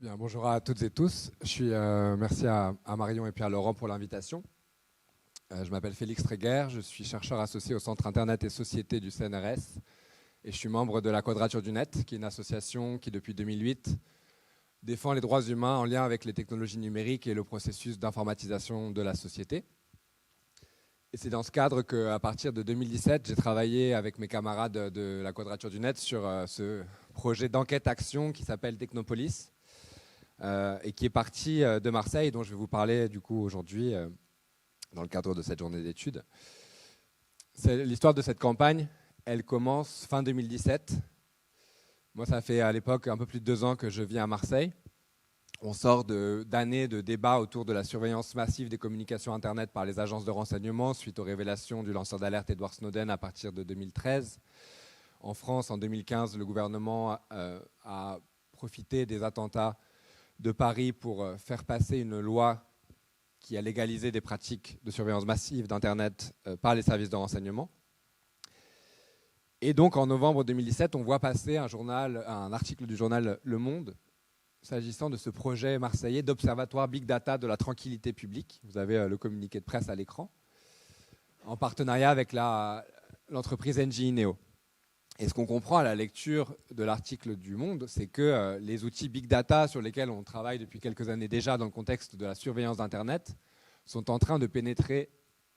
Bien, bonjour à toutes et tous. Merci à Marion et Pierre-Laurent pour l'invitation. Je m'appelle Félix Tréguer, je suis chercheur associé au Centre Internet et Société du CNRS et je suis membre de la Quadrature du Net, qui est une association qui, depuis 2008, défend les droits humains en lien avec les technologies numériques et le processus d'informatisation de la société. Et c'est dans ce cadre qu'à partir de 2017, j'ai travaillé avec mes camarades de la Quadrature du Net sur ce projet d'enquête-action qui s'appelle Technopolis, et qui est parti de Marseille, dont je vais vous parler du coup aujourd'hui dans le cadre de cette journée d'études. L'histoire de cette campagne, elle commence fin 2017. Moi, ça fait à l'époque un peu plus de 2 ans que je vis à Marseille. On sort d'années de débats autour de la surveillance massive des communications Internet par les agences de renseignement suite aux révélations du lanceur d'alerte Edward Snowden à partir de 2013. En France, en 2015, le gouvernement a profité des attentats de Paris pour faire passer une loi qui a légalisé des pratiques de surveillance massive d'Internet par les services de renseignement. Et donc en novembre 2017, on voit passer un article du journal Le Monde s'agissant de ce projet marseillais d'observatoire Big Data de la tranquillité publique. Vous avez le communiqué de presse à l'écran, en partenariat avec l'entreprise Engie Ineo. Et ce qu'on comprend à la lecture de l'article du Monde, c'est que les outils Big Data sur lesquels on travaille depuis quelques années déjà dans le contexte de la surveillance d'Internet sont en train de pénétrer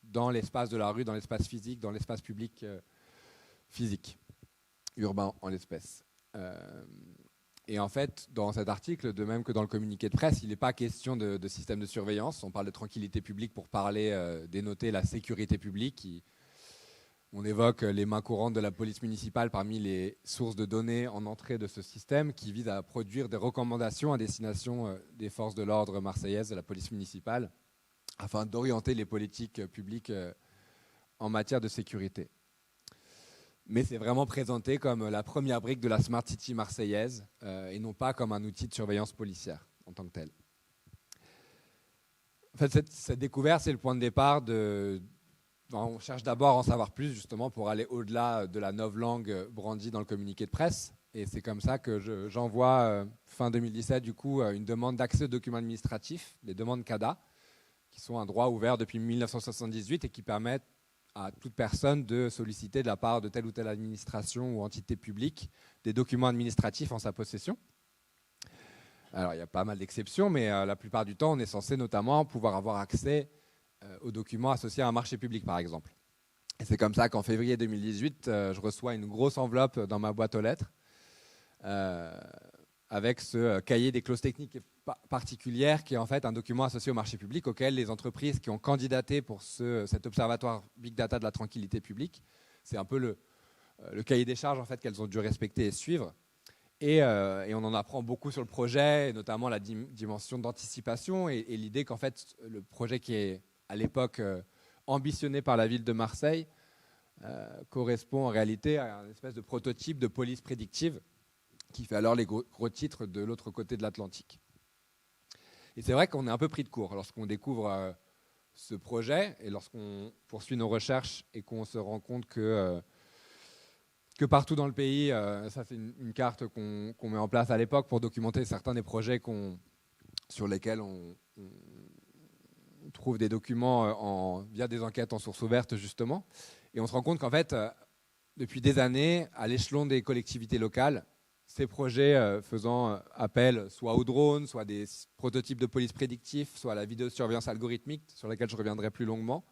dans l'espace de la rue, dans l'espace physique, dans l'espace public physique, urbain en l'espèce. Et en fait, dans cet article, de même que dans le communiqué de presse, il n'est pas question de système de surveillance. On parle de tranquillité publique pour dénoter la sécurité publique. On évoque les mains courantes de la police municipale parmi les sources de données en entrée de ce système qui vise à produire des recommandations à destination des forces de l'ordre marseillaises, de la police municipale, afin d'orienter les politiques publiques en matière de sécurité. Mais c'est vraiment présenté comme la première brique de la Smart City marseillaise et non pas comme un outil de surveillance policière en tant que tel. En fait, cette découverte, c'est le point de départ on cherche d'abord à en savoir plus justement pour aller au-delà de la novlangue brandie dans le communiqué de presse. Et c'est comme ça que j'envoie fin 2017 du coup une demande d'accès aux documents administratifs, les demandes CADA, qui sont un droit ouvert depuis 1978 et qui permettent à toute personne de solliciter de la part de telle ou telle administration ou entité publique des documents administratifs en sa possession. Alors il y a pas mal d'exceptions, mais la plupart du temps on est censé notamment pouvoir avoir accès aux documents associés à un marché public, par exemple. Et c'est comme ça qu'en février 2018, je reçois une grosse enveloppe dans ma boîte aux lettres avec ce cahier des clauses techniques particulières qui est en fait un document associé au marché public auquel les entreprises qui ont candidaté pour cet observatoire Big Data de la tranquillité publique, c'est un peu le cahier des charges en fait, qu'elles ont dû respecter et suivre. Et on en apprend beaucoup sur le projet, et notamment la dimension d'anticipation et l'idée qu'en fait, le projet qui est à l'époque ambitionné par la ville de Marseille, correspond en réalité à une espèce de prototype de police prédictive qui fait alors les gros titres de l'autre côté de l'Atlantique. Et c'est vrai qu'on est un peu pris de court lorsqu'on découvre ce projet et lorsqu'on poursuit nos recherches et qu'on se rend compte que partout dans le pays, ça c'est une carte qu'on met en place à l'époque pour documenter certains des projets sur lesquels on trouve des documents via des enquêtes en source ouverte justement. Et on se rend compte qu'en fait, depuis des années, à l'échelon des collectivités locales, ces projets faisant appel soit aux drones, soit à des prototypes de police prédictifs, soit à la vidéosurveillance algorithmique, sur laquelle je reviendrai plus longuement,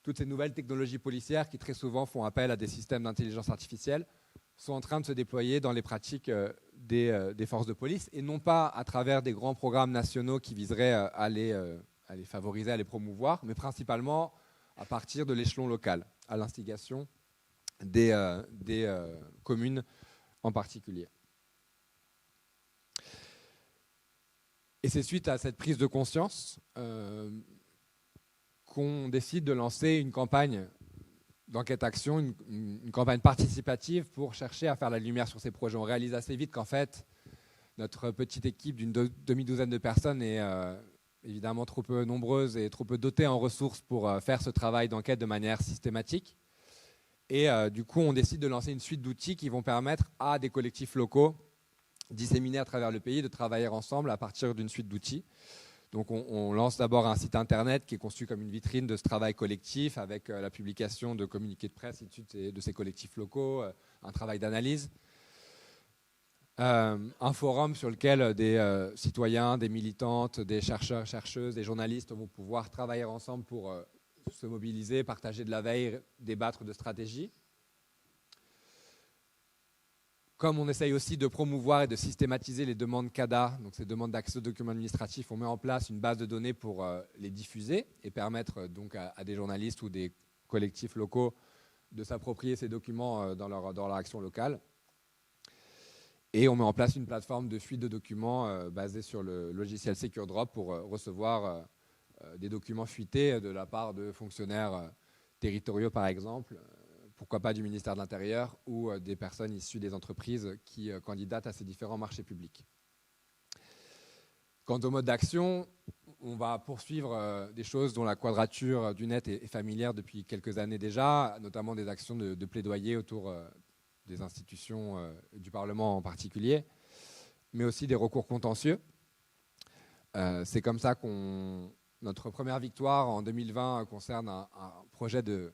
toutes ces nouvelles technologies policières qui très souvent font appel à des systèmes d'intelligence artificielle sont en train de se déployer dans les pratiques des forces de police et non pas à travers des grands programmes nationaux qui viseraient à les favoriser, à les promouvoir, mais principalement à partir de l'échelon local, à l'instigation des communes en particulier. Et c'est suite à cette prise de conscience qu'on décide de lancer une campagne d'enquête-action, une campagne participative pour chercher à faire la lumière sur ces projets. On réalise assez vite qu'en fait, notre petite équipe d'une demi-douzaine de personnes est évidemment trop peu nombreuse et trop peu dotée en ressources pour faire ce travail d'enquête de manière systématique. Et du coup, on décide de lancer une suite d'outils qui vont permettre à des collectifs locaux disséminés à travers le pays, de travailler ensemble à partir d'une suite d'outils. Donc on lance d'abord un site internet qui est conçu comme une vitrine de ce travail collectif avec la publication de communiqués de presse issus de ces collectifs locaux, un travail d'analyse. Un forum sur lequel des citoyens, des militantes, des chercheurs, chercheuses, des journalistes vont pouvoir travailler ensemble pour se mobiliser, partager de la veille, débattre de stratégies. Comme on essaye aussi de promouvoir et de systématiser les demandes CADA, donc ces demandes d'accès aux documents administratifs, on met en place une base de données pour les diffuser et permettre donc à des journalistes ou des collectifs locaux de s'approprier ces documents dans leur action locale. Et on met en place une plateforme de fuite de documents basée sur le logiciel SecureDrop pour recevoir des documents fuités de la part de fonctionnaires territoriaux, par exemple, pourquoi pas du ministère de l'Intérieur ou des personnes issues des entreprises qui candidatent à ces différents marchés publics. Quant au mode d'action, on va poursuivre des choses dont la quadrature du net est familière depuis quelques années déjà, notamment des actions de plaidoyer autour des institutions du Parlement en particulier, mais aussi des recours contentieux. C'est comme ça notre première victoire en 2020 concerne un projet de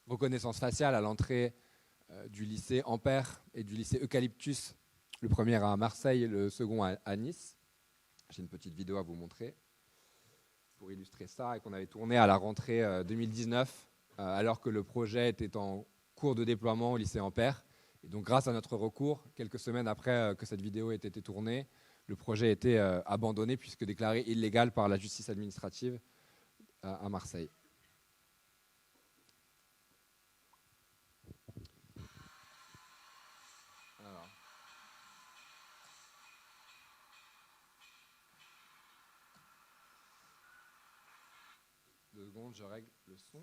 reconnaissance faciale à l'entrée du lycée Ampère et du lycée Eucalyptus, le premier à Marseille et le second à Nice. J'ai une petite vidéo à vous montrer pour illustrer ça et qu'on avait tourné à la rentrée 2019 alors que le projet était en cours de déploiement au lycée Ampère. Et donc grâce à notre recours, quelques semaines après que cette vidéo ait été tournée, le projet a été abandonné puisque déclaré illégal par la justice administrative à Marseille. Alors. 2 secondes, je règle le son.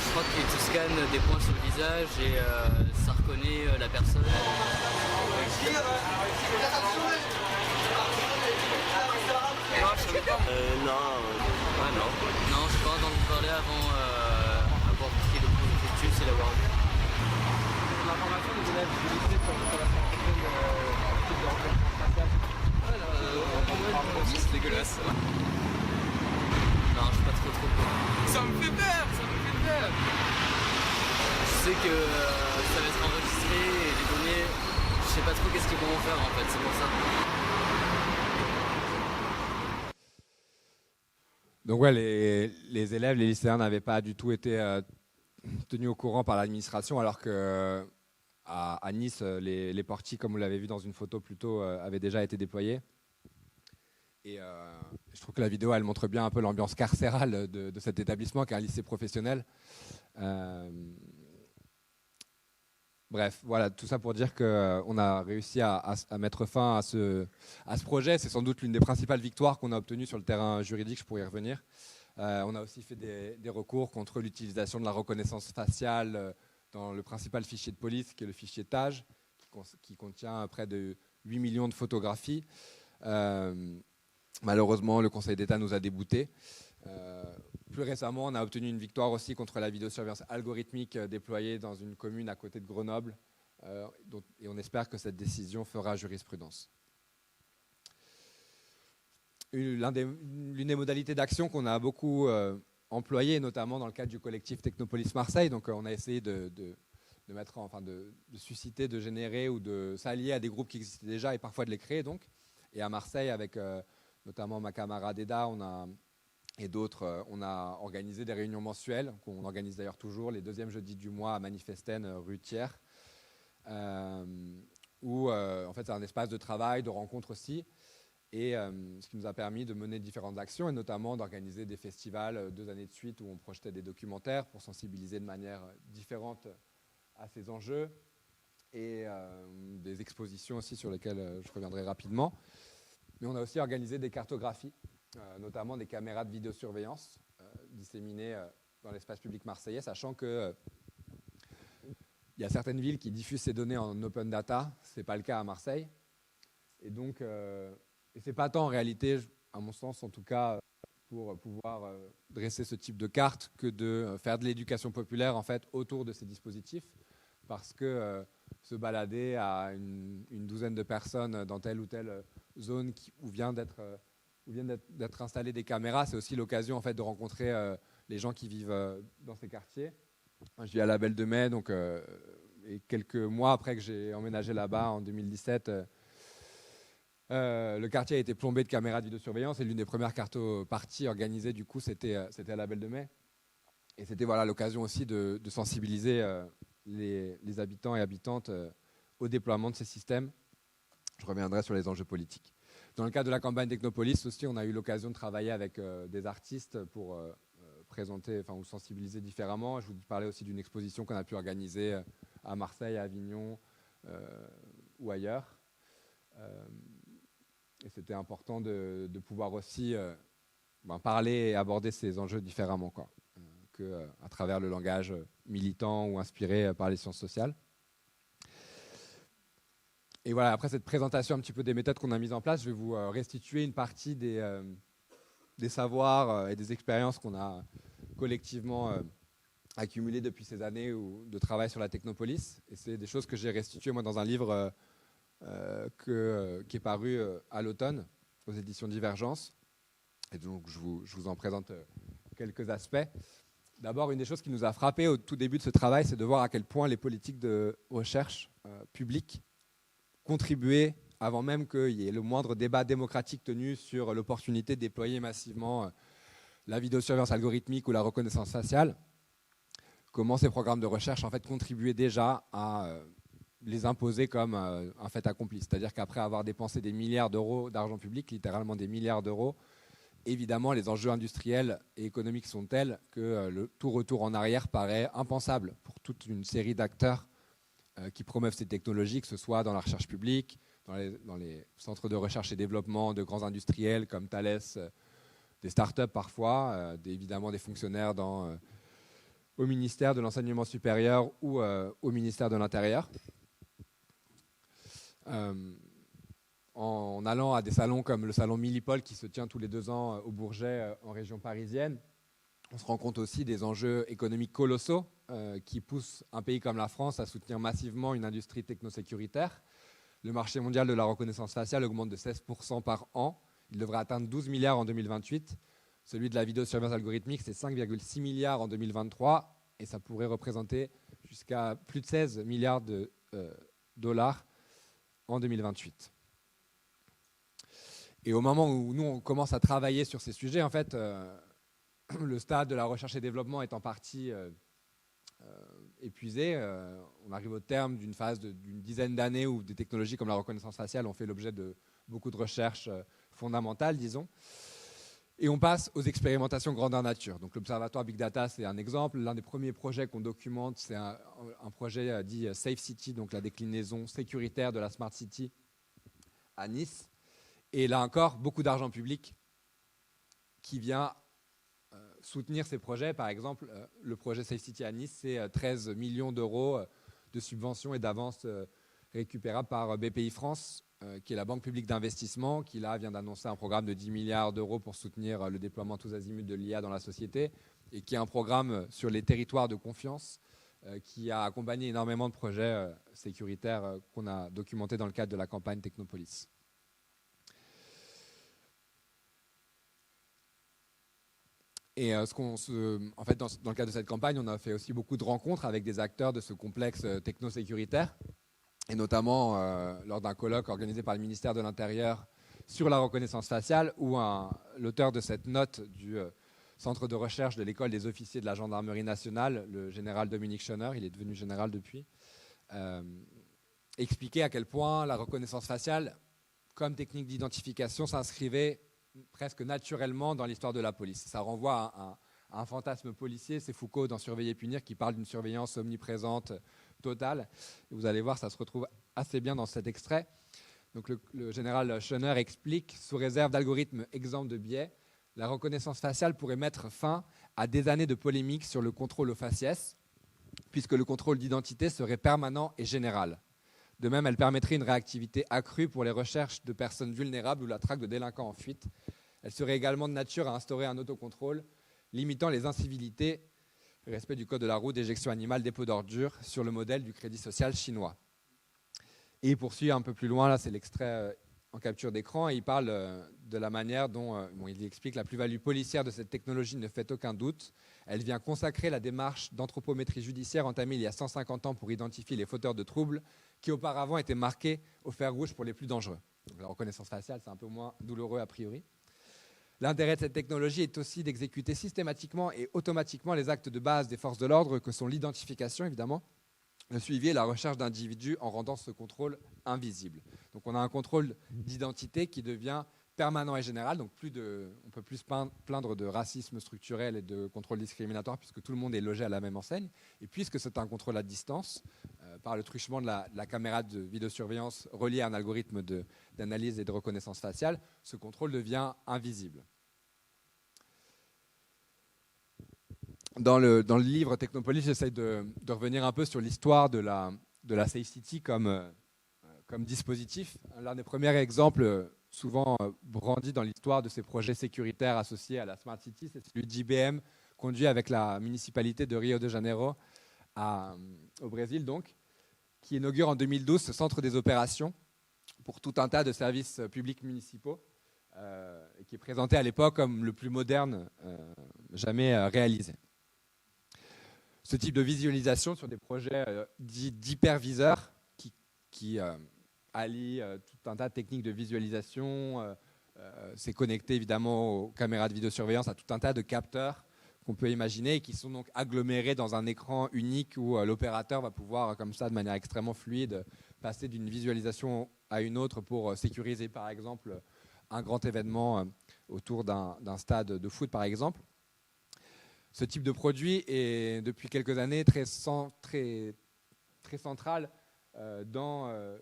Je crois que tu scannes des points sur le visage et ça reconnaît la personne. Non, je savais pas. Non. Ah non. Non, je crois d'en parler avant avoir pris le processus et l'avoir vu. L'information des élèves du lycée sur la santé de reconnaissance faciale. C'est dégueulasse. Non, je suis pas trop peur. Ça me fait peur. Je sais que ça va être enregistré et les données, je sais pas trop qu'est-ce qu'ils vont en faire en fait, c'est pour ça. Donc ouais, les élèves, les lycéens n'avaient pas du tout été tenus au courant par l'administration, alors que à Nice, les portiques, comme vous l'avez vu dans une photo plus tôt, avaient déjà été déployés. Et je trouve que la vidéo, elle montre bien un peu l'ambiance carcérale de cet établissement, qui est un lycée professionnel. Bref, voilà, tout ça pour dire qu'on a réussi à mettre fin à ce projet. C'est sans doute l'une des principales victoires qu'on a obtenues sur le terrain juridique, je pourrais y revenir. On a aussi fait des recours contre l'utilisation de la reconnaissance faciale dans le principal fichier de police, qui est le fichier TAGE, qui contient près de 8 millions de photographies. Malheureusement, le Conseil d'État nous a déboutés. Plus récemment, on a obtenu une victoire aussi contre la vidéosurveillance algorithmique déployée dans une commune à côté de Grenoble. Et on espère que cette décision fera jurisprudence. L'une des modalités d'action qu'on a beaucoup employées, notamment dans le cadre du collectif Technopolis Marseille, donc on a essayé de susciter, de générer ou de s'allier à des groupes qui existaient déjà et parfois de les créer. Donc. Et à Marseille, avec notamment ma camarade Eda, et d'autres, on a organisé des réunions mensuelles, qu'on organise d'ailleurs toujours les 2e jeudis du mois à Manifesten, rue Thiers, où en fait c'est un espace de travail, de rencontre aussi, et ce qui nous a permis de mener différentes actions, et notamment d'organiser des festivals 2 années de suite où on projetait des documentaires pour sensibiliser de manière différente à ces enjeux, et des expositions aussi sur lesquelles je reviendrai rapidement. Mais on a aussi organisé des cartographies, notamment des caméras de vidéosurveillance disséminées dans l'espace public marseillais, sachant que il y a certaines villes qui diffusent ces données en open data, ce n'est pas le cas à Marseille. Et donc, et ce n'est pas tant en réalité, à mon sens en tout cas, pour pouvoir dresser ce type de carte que de faire de l'éducation populaire en fait, autour de ces dispositifs. Parce que se balader à une douzaine de personnes dans telle ou telle zone où viennent d'être installées des caméras, c'est aussi l'occasion en fait, de rencontrer les gens qui vivent dans ces quartiers. Je vis à la Belle de Mai, donc, et quelques mois après que j'ai emménagé là-bas en 2017, le quartier a été plombé de caméras de vidéosurveillance et l'une des premières cartoparties organisées, du coup, c'était à la Belle de Mai. Et c'était voilà, l'occasion aussi de sensibiliser les habitants et habitantes au déploiement de ces systèmes. Je reviendrai sur les enjeux politiques. Dans le cadre de la campagne Technopolis aussi, on a eu l'occasion de travailler avec des artistes pour présenter, ou sensibiliser différemment. Je vous parlais aussi d'une exposition qu'on a pu organiser à Marseille, à Avignon ou ailleurs. Et c'était important de pouvoir aussi parler et aborder ces enjeux différemment qu'à travers le langage militant ou inspiré par les sciences sociales. Et voilà, après cette présentation un petit peu des méthodes qu'on a mises en place, je vais vous restituer une partie des savoirs et des expériences qu'on a collectivement accumulées depuis ces années de travail sur la Technopolis. Et c'est des choses que j'ai restituées moi dans un livre qui est paru à l'automne aux éditions Divergence. Et donc je vous en présente quelques aspects. D'abord, une des choses qui nous a frappé au tout début de ce travail, c'est de voir à quel point les politiques de recherche publiques contribuaient, avant même qu'il y ait le moindre débat démocratique tenu sur l'opportunité de déployer massivement la vidéosurveillance algorithmique ou la reconnaissance faciale, comment ces programmes de recherche en fait, contribuaient déjà à les imposer comme un fait accompli. C'est-à-dire qu'après avoir dépensé des milliards d'euros d'argent public, littéralement des milliards d'euros, évidemment, les enjeux industriels et économiques sont tels que le tout retour en arrière paraît impensable pour toute une série d'acteurs qui promeuvent ces technologies, que ce soit dans la recherche publique, dans les centres de recherche et développement de grands industriels comme Thales, des startups parfois, évidemment des fonctionnaires au ministère de l'Enseignement supérieur ou au ministère de l'Intérieur. En allant à des salons comme le salon Millipol qui se tient tous les 2 ans au Bourget en région parisienne, on se rend compte aussi des enjeux économiques colossaux qui poussent un pays comme la France à soutenir massivement une industrie technosécuritaire. Le marché mondial de la reconnaissance faciale augmente de 16% par an. Il devrait atteindre 12 milliards en 2028. Celui de la vidéosurveillance algorithmique, c'est 5,6 milliards en 2023 et ça pourrait représenter jusqu'à plus de 16 milliards de dollars en 2028. Et au moment où nous, on commence à travailler sur ces sujets, en fait, le stade de la recherche et développement est en partie épuisé. On arrive au terme d'une phase d'une dizaine d'années où des technologies comme la reconnaissance faciale ont fait l'objet de beaucoup de recherches fondamentales, disons. Et on passe aux expérimentations grandeur nature. Donc l'Observatoire Big Data, c'est un exemple. L'un des premiers projets qu'on documente, c'est un projet dit Safe City, donc la déclinaison sécuritaire de la Smart City à Nice. Et là encore, beaucoup d'argent public qui vient soutenir ces projets. Par exemple, le projet Safe City à Nice, c'est 13 millions d'euros de subventions et d'avances récupérables par BPI France, qui est la banque publique d'investissement, qui là vient d'annoncer un programme de 10 milliards d'euros pour soutenir le déploiement tous azimuts de l'IA dans la société, et qui est un programme sur les territoires de confiance qui a accompagné énormément de projets sécuritaires qu'on a documentés dans le cadre de la campagne Technopolis. Et en fait, dans le cadre de cette campagne, on a fait aussi beaucoup de rencontres avec des acteurs de ce complexe technosécuritaire, et notamment lors d'un colloque organisé par le ministère de l'Intérieur sur la reconnaissance faciale, où l'auteur de cette note du centre de recherche de l'école des officiers de la gendarmerie nationale, le général Dominique Schoner, il est devenu général depuis, expliquait à quel point la reconnaissance faciale, comme technique d'identification, s'inscrivait presque naturellement dans l'histoire de la police. Ça renvoie à un fantasme policier, c'est Foucault dans Surveiller et punir qui parle d'une surveillance omniprésente totale. Et vous allez voir, ça se retrouve assez bien dans cet extrait. Donc le général Schoner explique, sous réserve d'algorithmes exempts de biais, la reconnaissance faciale pourrait mettre fin à des années de polémique sur le contrôle au faciès, puisque le contrôle d'identité serait permanent et général. De même, elle permettrait une réactivité accrue pour les recherches de personnes vulnérables ou la traque de délinquants en fuite. Elle serait également de nature à instaurer un autocontrôle, limitant les incivilités, respect du code de la route, d'éjection animale, dépôt d'ordures, sur le modèle du crédit social chinois. Et il poursuit un peu plus loin, là c'est l'extrait en capture d'écran, et il parle de la manière dont, il explique la plus-value policière de cette technologie ne fait aucun doute. Elle vient consacrer la démarche d'anthropométrie judiciaire entamée il y a 150 ans pour identifier les fauteurs de troubles qui auparavant étaient marqués au fer rouge pour les plus dangereux. Donc, la reconnaissance faciale, c'est un peu moins douloureux a priori. L'intérêt de cette technologie est aussi d'exécuter systématiquement et automatiquement les actes de base des forces de l'ordre que sont l'identification évidemment, le suivi et la recherche d'individus en rendant ce contrôle invisible. Donc on a un contrôle d'identité qui devient permanent et général, donc on ne peut plus se plaindre de racisme structurel et de contrôle discriminatoire puisque tout le monde est logé à la même enseigne. Et puisque c'est un contrôle à distance, par le truchement de la caméra de vidéosurveillance reliée à un algorithme d'analyse et de reconnaissance faciale, ce contrôle devient invisible. Dans le livre Technopolis, j'essaie de revenir un peu sur l'histoire de la Safe City comme dispositif. L'un des premiers exemples souvent brandi dans l'histoire de ces projets sécuritaires associés à la Smart City, c'est celui d'IBM, conduit avec la municipalité de Rio de Janeiro au Brésil, donc, qui inaugure en 2012 ce centre des opérations pour tout un tas de services publics municipaux, et qui est présenté à l'époque comme le plus moderne jamais réalisé. Ce type de visualisation sur des projets dits d'hyperviseurs qui allie tout un tas de techniques de visualisation, c'est connecté évidemment aux caméras de vidéosurveillance, à tout un tas de capteurs qu'on peut imaginer et qui sont donc agglomérés dans un écran unique où l'opérateur va pouvoir, comme ça, de manière extrêmement fluide, passer d'une visualisation à une autre pour sécuriser, par exemple, un grand événement autour d'un stade de foot, par exemple. Ce type de produit est, depuis quelques années, très central dans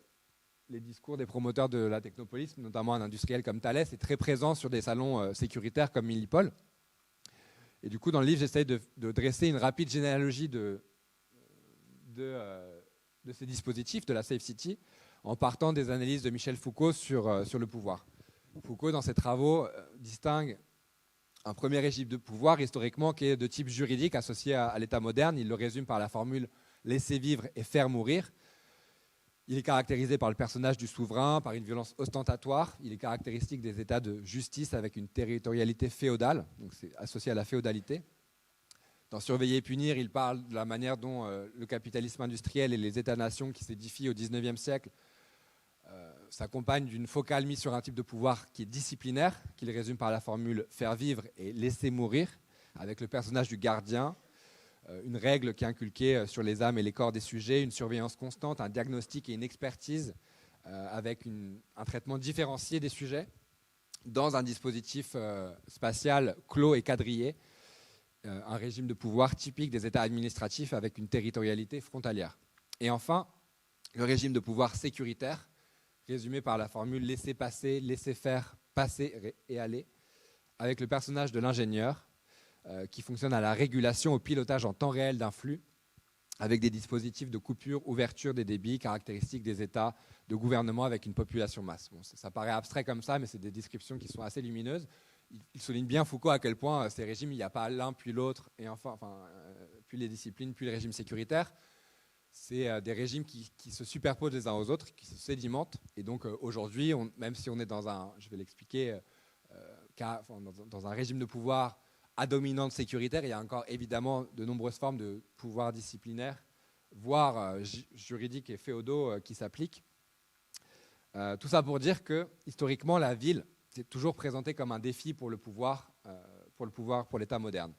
les discours des promoteurs de la technopolis, notamment un industriel comme Thales, est très présent sur des salons sécuritaires comme Millipol. Et du coup, dans le livre, j'essaie de dresser une rapide généalogie de ces dispositifs, de la Safe City, en partant des analyses de Michel Foucault sur le pouvoir. Foucault, dans ses travaux, distingue un premier régime de pouvoir historiquement qui est de type juridique associé à l'État moderne. Il le résume par la formule « laisser vivre et faire mourir ». Il est caractérisé par le personnage du souverain, par une violence ostentatoire. Il est caractéristique des États de justice avec une territorialité féodale, donc c'est associé à la féodalité. Dans Surveiller et punir, il parle de la manière dont le capitalisme industriel et les États-nations qui s'édifient au XIXe siècle s'accompagnent d'une focale mise sur un type de pouvoir qui est disciplinaire, qu'il résume par la formule « faire vivre et laisser mourir », avec le personnage du gardien, une règle qui est inculquée sur les âmes et les corps des sujets, une surveillance constante, un diagnostic et une expertise avec un traitement différencié des sujets dans un dispositif spatial clos et quadrillé, un régime de pouvoir typique des États administratifs avec une territorialité frontalière. Et enfin, le régime de pouvoir sécuritaire, résumé par la formule « laisser passer, laisser faire, passer et aller », avec le personnage de l'ingénieur, qui fonctionne à la régulation, au pilotage en temps réel d'un flux, avec des dispositifs de coupure, ouverture des débits, caractéristiques des États de gouvernement avec une population masse. Bon, ça paraît abstrait comme ça, mais c'est des descriptions qui sont assez lumineuses. Il souligne bien, Foucault, à quel point ces régimes, il n'y a pas l'un puis l'autre, et puis les disciplines, puis le régime sécuritaire. C'est des régimes qui se superposent les uns aux autres, qui se sédimentent. Et donc aujourd'hui, même si on est dans je vais l'expliquer, dans un régime de pouvoir à dominante sécuritaire, il y a encore évidemment de nombreuses formes de pouvoir disciplinaire, voire juridiques et féodaux qui s'appliquent. Tout ça pour dire que, historiquement, la ville s'est toujours présentée comme un défi pour le pouvoir, pour l'État moderne.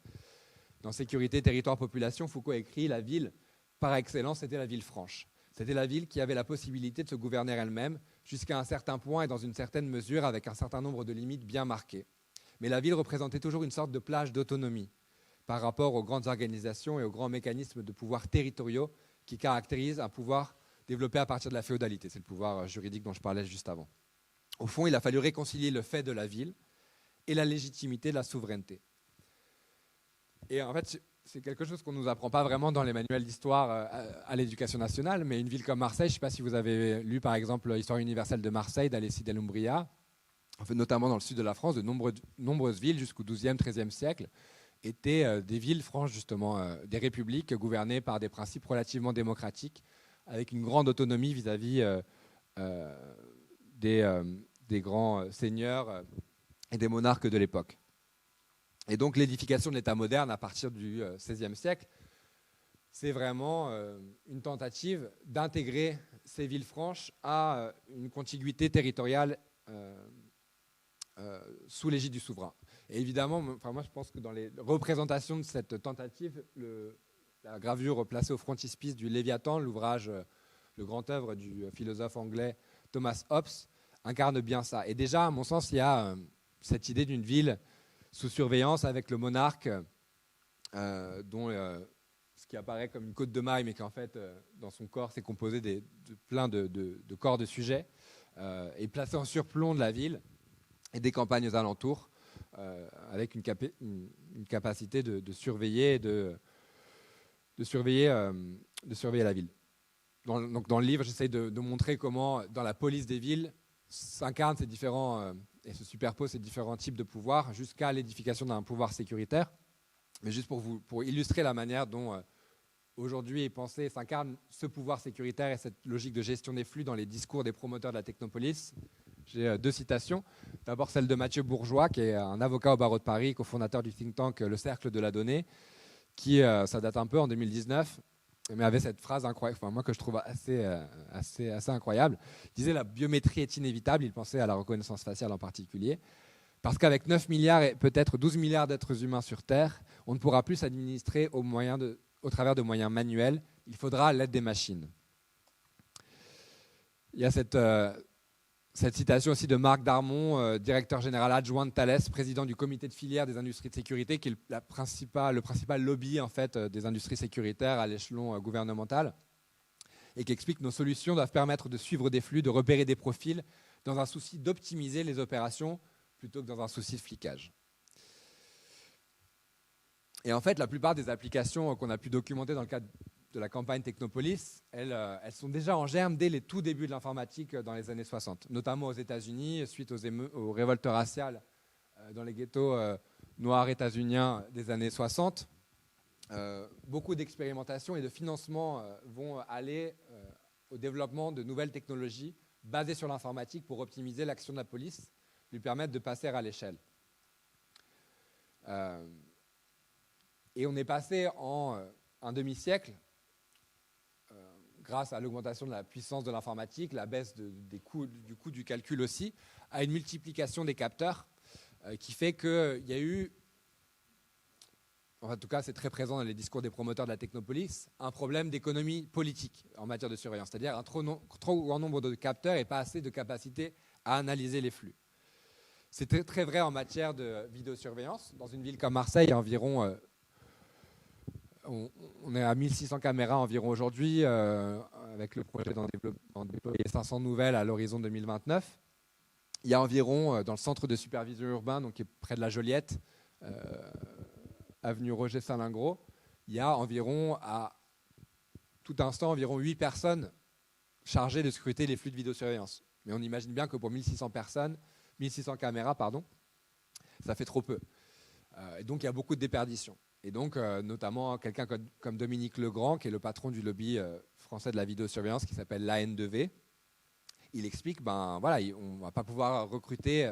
Dans Sécurité, territoire, population, Foucault écrit « La ville, par excellence, c'était la ville franche. C'était la ville qui avait la possibilité de se gouverner elle-même jusqu'à un certain point et dans une certaine mesure avec un certain nombre de limites bien marquées. Mais la ville représentait toujours une sorte de plage d'autonomie par rapport aux grandes organisations et aux grands mécanismes de pouvoir territoriaux qui caractérisent un pouvoir développé à partir de la féodalité. C'est le pouvoir juridique dont je parlais juste avant. Au fond, il a fallu réconcilier le fait de la ville et la légitimité de la souveraineté. Et en fait, c'est quelque chose qu'on ne nous apprend pas vraiment dans les manuels d'histoire à l'éducation nationale, mais une ville comme Marseille, je ne sais pas si vous avez lu par exemple l'Histoire universelle de Marseille d'Alessi del Umbria, en fait, notamment dans le sud de la France, de nombreuses villes jusqu'au XIIe, XIIIe siècle étaient des villes franches, justement, des républiques gouvernées par des principes relativement démocratiques, avec une grande autonomie vis-à-vis des grands seigneurs et des monarques de l'époque. Et donc l'édification de l'État moderne à partir du XVIe siècle, c'est vraiment une tentative d'intégrer ces villes franches à une contiguïté territoriale sous l'égide du souverain. Et évidemment, moi je pense que dans les représentations de cette tentative, la gravure placée au frontispice du Léviathan, l'ouvrage, le grand œuvre du philosophe anglais Thomas Hobbes, incarne bien ça. Et déjà, à mon sens, il y a cette idée d'une ville sous surveillance avec le monarque, dont ce qui apparaît comme une côte de maille, mais qui en fait, dans son corps, c'est composé de plein de corps de sujets, et placé en surplomb de la ville et des campagnes aux alentours, avec une capacité de surveiller, de surveiller la ville. Donc dans le livre, j'essaye de montrer comment, dans la police des villes, s'incarnent ces différents et se superposent ces différents types de pouvoirs jusqu'à l'édification d'un pouvoir sécuritaire. Mais juste pour illustrer la manière dont aujourd'hui est pensé, s'incarne ce pouvoir sécuritaire et cette logique de gestion des flux dans les discours des promoteurs de la technopolis, j'ai deux citations. D'abord celle de Mathieu Bourgeois, qui est un avocat au barreau de Paris, cofondateur du think tank Le Cercle de la Donnée, qui, ça date un peu en 2019, mais avait cette phrase incroyable, enfin, moi que je trouve assez incroyable. Il disait: la biométrie est inévitable, il pensait à la reconnaissance faciale en particulier, parce qu'avec 9 milliards et peut-être 12 milliards d'êtres humains sur Terre, on ne pourra plus s'administrer au travers de moyens manuels, il faudra l'aide des machines. Il y a cette citation aussi de Marc Darmon, directeur général adjoint de Thales, président du comité de filière des industries de sécurité, qui est le principal lobby en fait, des industries sécuritaires à l'échelon gouvernemental, et qui explique que nos solutions doivent permettre de suivre des flux, de repérer des profils, dans un souci d'optimiser les opérations plutôt que dans un souci de flicage. Et en fait, la plupart des applications qu'on a pu documenter dans le cadre de la campagne Technopolis, elles sont déjà en germe dès les tout débuts de l'informatique dans les années 60, notamment aux États-Unis, suite aux révoltes raciales dans les ghettos noirs états-uniens des années 60. Beaucoup d'expérimentations et de financements vont aller au développement de nouvelles technologies basées sur l'informatique pour optimiser l'action de la police, lui permettre de passer à l'échelle. Et on est passé en un demi-siècle, grâce à l'augmentation de la puissance de l'informatique, la baisse du coût du calcul aussi, à une multiplication des capteurs qui fait qu'il y a eu, en tout cas c'est très présent dans les discours des promoteurs de la technopolis, un problème d'économie politique en matière de surveillance, c'est-à-dire un trop grand nombre de capteurs et pas assez de capacité à analyser les flux. C'est très, très vrai en matière de vidéosurveillance. Dans une ville comme Marseille, il y a environ... on est à 1600 caméras environ aujourd'hui, avec le projet d'en déployer 500 nouvelles à l'horizon 2029. Il y a environ, dans le centre de supervision urbain, donc qui est près de la Joliette, avenue Roger Salingro, il y a environ, à tout instant, environ 8 personnes chargées de scruter les flux de vidéosurveillance. Mais on imagine bien que pour 1600 caméras, ça fait trop peu. Et donc il y a beaucoup de déperditions. Et donc, notamment, quelqu'un comme Dominique Legrand, qui est le patron du lobby français de la vidéosurveillance, qui s'appelle l'AN2V, il explique on ne va pas pouvoir recruter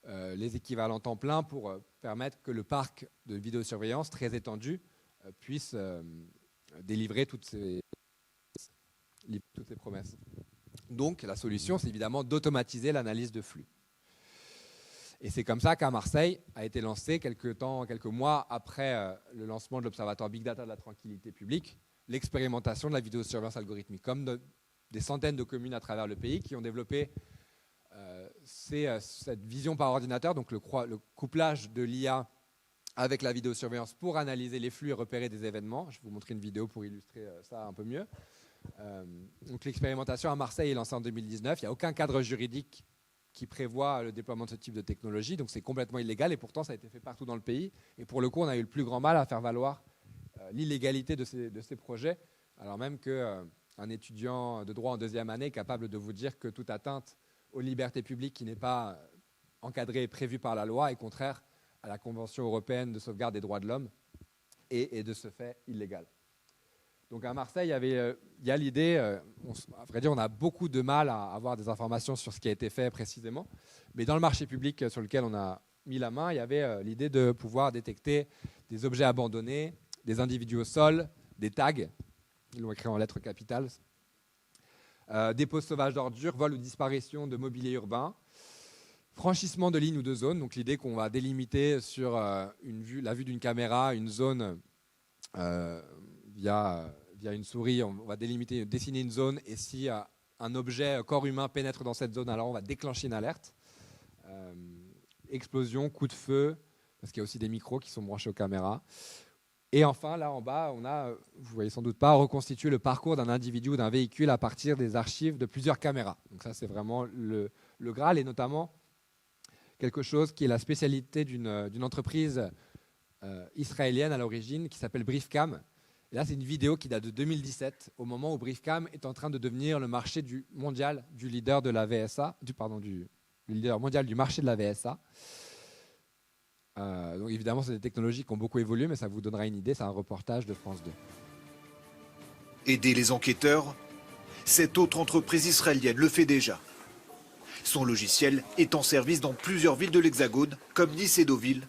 les équivalents temps plein pour permettre que le parc de vidéosurveillance très étendu puisse délivrer toutes ces promesses. Donc, la solution, c'est évidemment d'automatiser l'analyse de flux. Et c'est comme ça qu'à Marseille a été lancé quelques mois après le lancement de l'Observatoire Big Data de la tranquillité publique, l'expérimentation de la vidéosurveillance algorithmique, comme des centaines de communes à travers le pays qui ont développé cette vision par ordinateur, donc le couplage de l'IA avec la vidéosurveillance pour analyser les flux et repérer des événements. Je vais vous montrer une vidéo pour illustrer ça un peu mieux. Donc l'expérimentation à Marseille est lancée en 2019. Il n'y a aucun cadre juridique qui prévoit le déploiement de ce type de technologie, donc c'est complètement illégal et pourtant ça a été fait partout dans le pays. Et pour le coup, on a eu le plus grand mal à faire valoir l'illégalité de ces projets, alors même qu'un étudiant de droit en deuxième année est capable de vous dire que toute atteinte aux libertés publiques qui n'est pas encadrée et prévue par la loi est contraire à la Convention européenne de sauvegarde des droits de l'homme et de ce fait illégal. Donc à Marseille, il y a l'idée, à vrai dire, on a beaucoup de mal à avoir des informations sur ce qui a été fait précisément, mais dans le marché public sur lequel on a mis la main, il y avait l'idée de pouvoir détecter des objets abandonnés, des individus au sol, des tags, ils l'ont écrit en lettres capitales, dépôts sauvages d'ordures, vol ou disparition de mobilier urbain, franchissement de lignes ou de zones, donc l'idée qu'on va délimiter sur la vue d'une caméra une zone via une souris, on va dessiner une zone et si un objet, corps humain pénètre dans cette zone, alors on va déclencher une alerte. Explosion, coup de feu, parce qu'il y a aussi des micros qui sont branchés aux caméras. Et enfin, là en bas, on a, vous voyez sans doute pas, reconstituer le parcours d'un individu ou d'un véhicule à partir des archives de plusieurs caméras. Donc ça, c'est vraiment le Graal et notamment quelque chose qui est la spécialité d'une entreprise israélienne à l'origine qui s'appelle Briefcam. Et là, c'est une vidéo qui date de 2017, au moment où Briefcam est en train de devenir le marché mondial du leader de la VSA, du leader mondial du marché de la VSA. Donc évidemment, c'est des technologies qui ont beaucoup évolué, mais ça vous donnera une idée. C'est un reportage de France 2. Aider les enquêteurs, cette autre entreprise israélienne le fait déjà. Son logiciel est en service dans plusieurs villes de l'Hexagone, comme Nice et Deauville.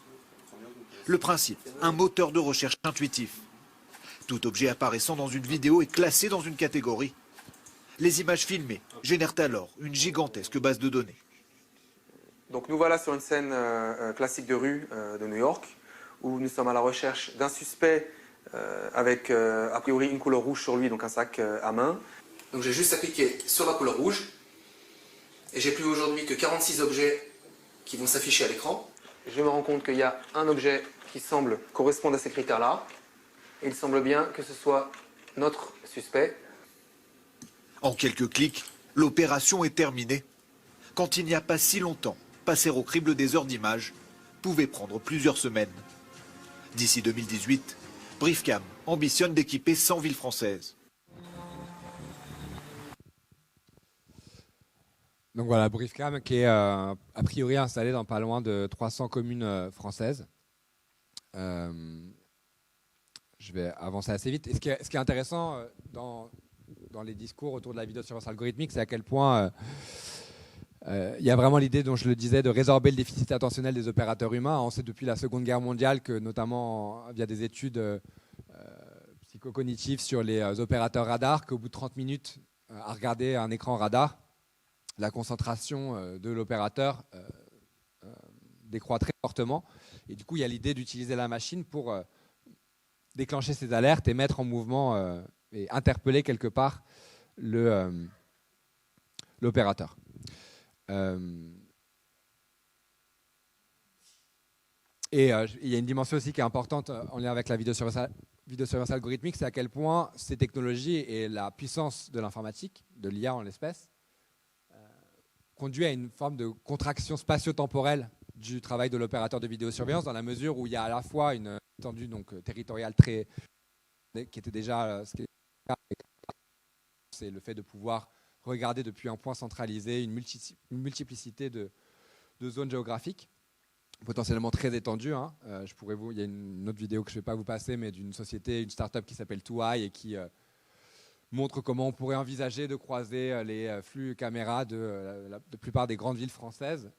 Le principe, un moteur de recherche intuitif. Tout objet apparaissant dans une vidéo est classé dans une catégorie. Les images filmées génèrent alors une gigantesque base de données. Donc nous voilà sur une scène classique de rue de New York, où nous sommes à la recherche d'un suspect avec a priori une couleur rouge sur lui, donc un sac à main. Donc j'ai juste à cliquer sur la couleur rouge, et j'ai plus aujourd'hui que 46 objets qui vont s'afficher à l'écran. Je me rends compte qu'il y a un objet qui semble correspondre à ces critères-là, et il semble bien que ce soit notre suspect. En quelques clics, l'opération est terminée. Quand il n'y a pas si longtemps, passer au crible des heures d'images pouvait prendre plusieurs semaines. D'ici 2018, Briefcam ambitionne d'équiper 100 villes françaises. Donc voilà, Briefcam qui est a priori installé dans pas loin de 300 communes françaises. Je vais avancer assez vite. Et ce qui est intéressant dans les discours autour de la vidéosurveillance algorithmique, c'est à quel point il y a vraiment l'idée, dont je le disais, de résorber le déficit attentionnel des opérateurs humains. On sait depuis la Seconde Guerre mondiale que, notamment via des études psychocognitives sur les opérateurs radars, qu'au bout de 30 minutes à regarder un écran radar, la concentration de l'opérateur décroît très fortement. Et du coup, il y a l'idée d'utiliser la machine pour déclencher ces alertes et mettre en mouvement et interpeller quelque part l'opérateur. Et il y a une dimension aussi qui est importante en lien avec la vidéosurveillance algorithmique, c'est à quel point ces technologies et la puissance de l'informatique, de l'IA en l'espèce, conduit à une forme de contraction spatio-temporelle du travail de l'opérateur de vidéosurveillance, dans la mesure où il y a à la fois une étendue territoriale qui était déjà c'est le fait de pouvoir regarder depuis un point centralisé une multiplicité de zones géographiques, potentiellement très étendues. Il y a une autre vidéo que je ne vais pas vous passer, mais d'une société, une start-up qui s'appelle 2i et qui montre comment on pourrait envisager de croiser les flux caméras de la plupart des grandes villes françaises,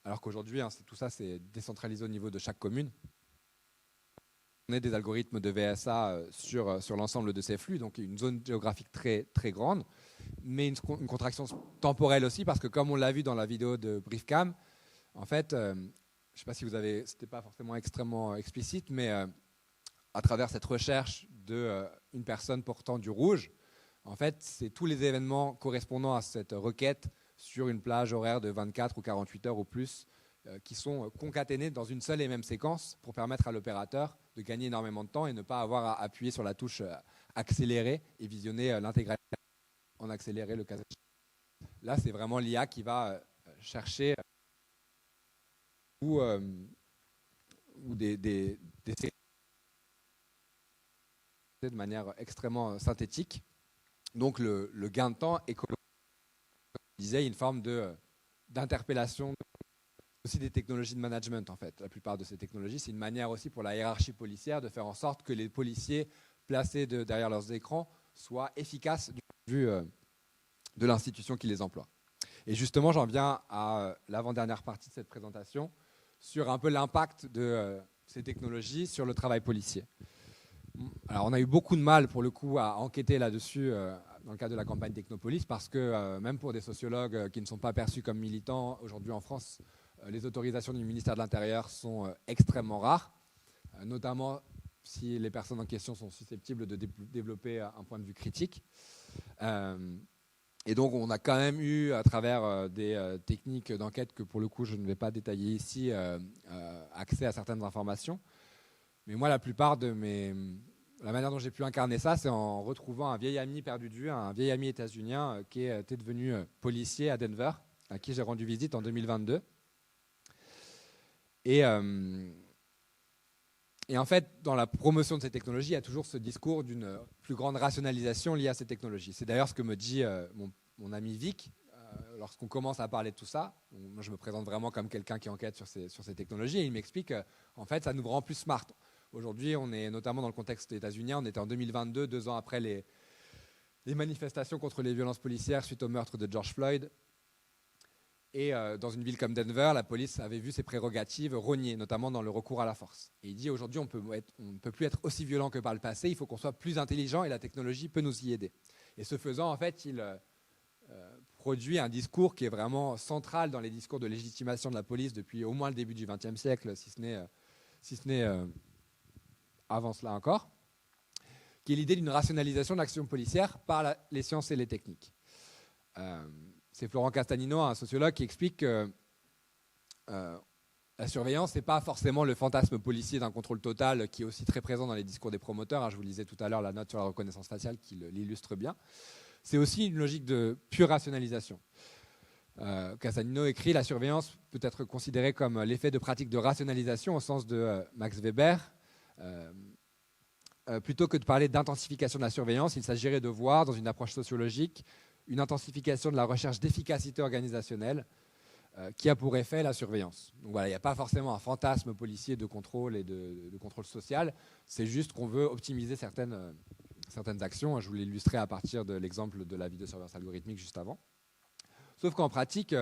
alors qu'aujourd'hui, tout ça, c'est décentralisé au niveau de chaque commune. On a des algorithmes de VSA sur l'ensemble de ces flux, donc une zone géographique très, très grande, mais une contraction temporelle aussi, parce que comme on l'a vu dans la vidéo de Briefcam, en fait, je ne sais pas si vous avez, c'était pas forcément extrêmement explicite, mais à travers cette recherche d'une personne portant du rouge, en fait, c'est tous les événements correspondant à cette requête sur une plage horaire de 24 ou 48 heures ou plus qui sont concaténés dans une seule et même séquence pour permettre à l'opérateur de gagner énormément de temps et ne pas avoir à appuyer sur la touche accélérer et visionner l'intégralité, en accélérer le cas échéant. Là, c'est vraiment l'IA qui va chercher ou des de manière extrêmement synthétique. Donc le gain de temps est, comme je disais, une forme d'interpellation aussi des technologies de management en fait. La plupart de ces technologies, c'est une manière aussi pour la hiérarchie policière de faire en sorte que les policiers placés derrière leurs écrans soient efficaces du point de vue de l'institution qui les emploie. Et justement, j'en viens à l'avant-dernière partie de cette présentation sur un peu l'impact de ces technologies sur le travail policier. Alors, on a eu beaucoup de mal, pour le coup, à enquêter là-dessus dans le cadre de la campagne Technopolis, parce que même pour des sociologues qui ne sont pas perçus comme militants, aujourd'hui en France, les autorisations du ministère de l'Intérieur sont extrêmement rares, notamment si les personnes en question sont susceptibles de développer un point de vue critique. Et donc, on a quand même eu, à travers des techniques d'enquête que, pour le coup, je ne vais pas détailler ici, accès à certaines informations. Mais moi, la manière dont j'ai pu incarner ça, c'est en retrouvant un vieil ami perdu de vue, un vieil ami états-unien qui était devenu policier à Denver, à qui j'ai rendu visite en 2022. Et en fait, dans la promotion de ces technologies, il y a toujours ce discours d'une plus grande rationalisation liée à ces technologies. C'est d'ailleurs ce que me dit mon ami Vic lorsqu'on commence à parler de tout ça. Moi, je me présente vraiment comme quelqu'un qui enquête sur ces technologies, et il m'explique qu'en fait, ça nous rend plus smart. Aujourd'hui, on est notamment dans le contexte états-unien, on était en 2022, 2 ans après les manifestations contre les violences policières suite au meurtre de George Floyd. Et dans une ville comme Denver, la police avait vu ses prérogatives rognées, notamment dans le recours à la force. Et il dit aujourd'hui, on ne peut plus être aussi violent que par le passé, il faut qu'on soit plus intelligent et la technologie peut nous y aider. Et ce faisant, en fait, il produit un discours qui est vraiment central dans les discours de légitimation de la police depuis au moins le début du XXe siècle, si ce n'est avant cela encore, qui est l'idée d'une rationalisation de l'action policière par les sciences et les techniques. C'est Florent Castanino, un sociologue, qui explique que la surveillance, ce n'est pas forcément le fantasme policier d'un contrôle total qui est aussi très présent dans les discours des promoteurs. Je vous lisais tout à l'heure la note sur la reconnaissance faciale qui l'illustre bien. C'est aussi une logique de pure rationalisation. Castanino écrit « La surveillance peut être considérée comme l'effet de pratique de rationalisation au sens de Max Weber. Plutôt que de parler d'intensification de la surveillance, il s'agirait de voir, dans une approche sociologique, une intensification de la recherche d'efficacité organisationnelle qui a pour effet la surveillance. Donc voilà, il n'y a pas forcément un fantasme policier de contrôle et de contrôle social, c'est juste qu'on veut optimiser certaines actions. Je vous l'ai illustré à partir de l'exemple de la vidéosurveillance algorithmique juste avant. Sauf qu'en pratique,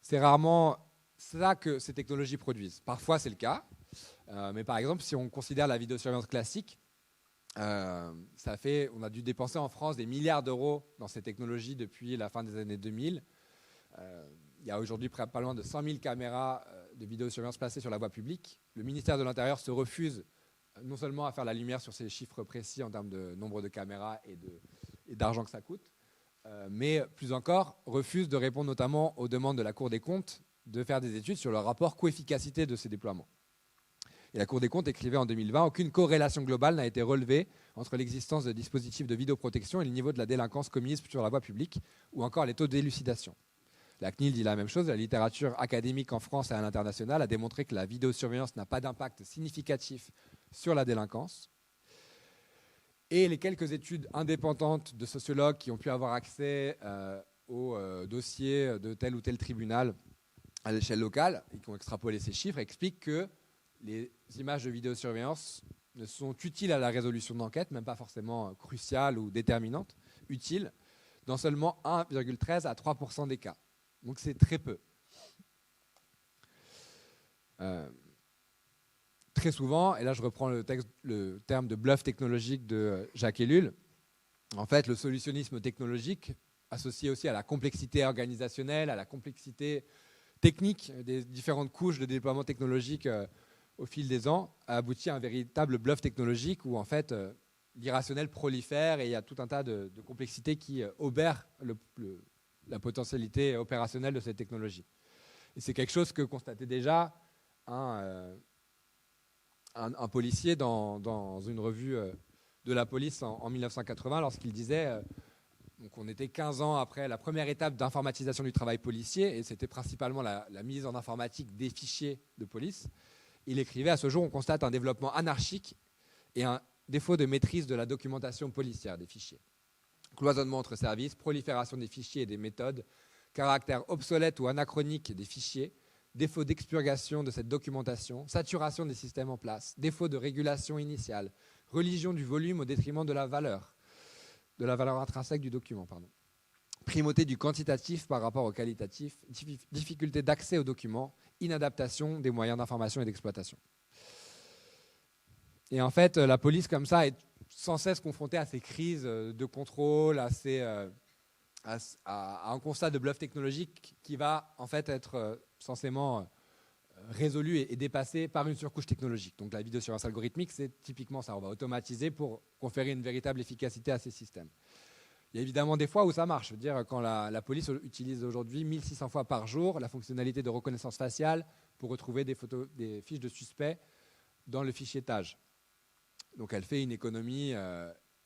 c'est rarement ça que ces technologies produisent. Parfois, c'est le cas. Mais par exemple, si on considère la vidéosurveillance classique, on a dû dépenser en France des milliards d'euros dans ces technologies depuis la fin des années 2000. Il y a aujourd'hui pas loin de 100 000 caméras de vidéosurveillance placées sur la voie publique. Le ministère de l'Intérieur se refuse non seulement à faire la lumière sur ces chiffres précis en termes de nombre de caméras et d'argent que ça coûte, mais plus encore, refuse de répondre notamment aux demandes de la Cour des comptes de faire des études sur le rapport coût-efficacité de ces déploiements. Et la Cour des comptes écrivait en 2020 « Aucune corrélation globale n'a été relevée entre l'existence de dispositifs de vidéoprotection et le niveau de la délinquance commise sur la voie publique ou encore les taux d'élucidation ». La CNIL dit la même chose. La littérature académique en France et à l'international a démontré que la vidéosurveillance n'a pas d'impact significatif sur la délinquance. Et les quelques études indépendantes de sociologues qui ont pu avoir accès aux dossiers de tel ou tel tribunal à l'échelle locale et qui ont extrapolé ces chiffres expliquent que les images de vidéosurveillance ne sont utiles à la résolution d'enquête, même pas forcément cruciales ou déterminantes, utiles dans seulement 1,13 à 3% des cas. Donc c'est très peu. Très souvent, et là je reprends le terme de bluff technologique de Jacques Ellul, en fait le solutionnisme technologique, associé aussi à la complexité organisationnelle, à la complexité technique des différentes couches de déploiement technologique au fil des ans, a abouti à un véritable bluff technologique où en fait l'irrationnel prolifère et il y a tout un tas de complexités qui obèrent la potentialité opérationnelle de cette technologie. Et c'est quelque chose que constatait déjà un policier dans une revue de la police en 1980 lorsqu'il disait donc on était 15 ans après la première étape d'informatisation du travail policier et c'était principalement la mise en informatique des fichiers de police. Il écrivait « À ce jour, on constate un développement anarchique et un défaut de maîtrise de la documentation policière des fichiers. Cloisonnement entre services, prolifération des fichiers et des méthodes, caractère obsolète ou anachronique des fichiers, défaut d'expurgation de cette documentation, saturation des systèmes en place, défaut de régulation initiale, religion du volume au détriment de la valeur intrinsèque du document, primauté du quantitatif par rapport au qualitatif, difficulté d'accès aux documents, inadaptation des moyens d'information et d'exploitation. » Et en fait, la police, comme ça, est sans cesse confrontée à ces crises de contrôle, à un constat de bluff technologique qui va en fait être censément résolu et dépassé par une surcouche technologique. Donc la vidéosurveillance algorithmique, c'est typiquement ça. On va automatiser pour conférer une véritable efficacité à ces systèmes. Il y a évidemment des fois où ça marche. Je veux dire, quand la police utilise aujourd'hui 1600 fois par jour la fonctionnalité de reconnaissance faciale pour retrouver des fiches de suspects dans le fichier TAGE. Donc elle fait une économie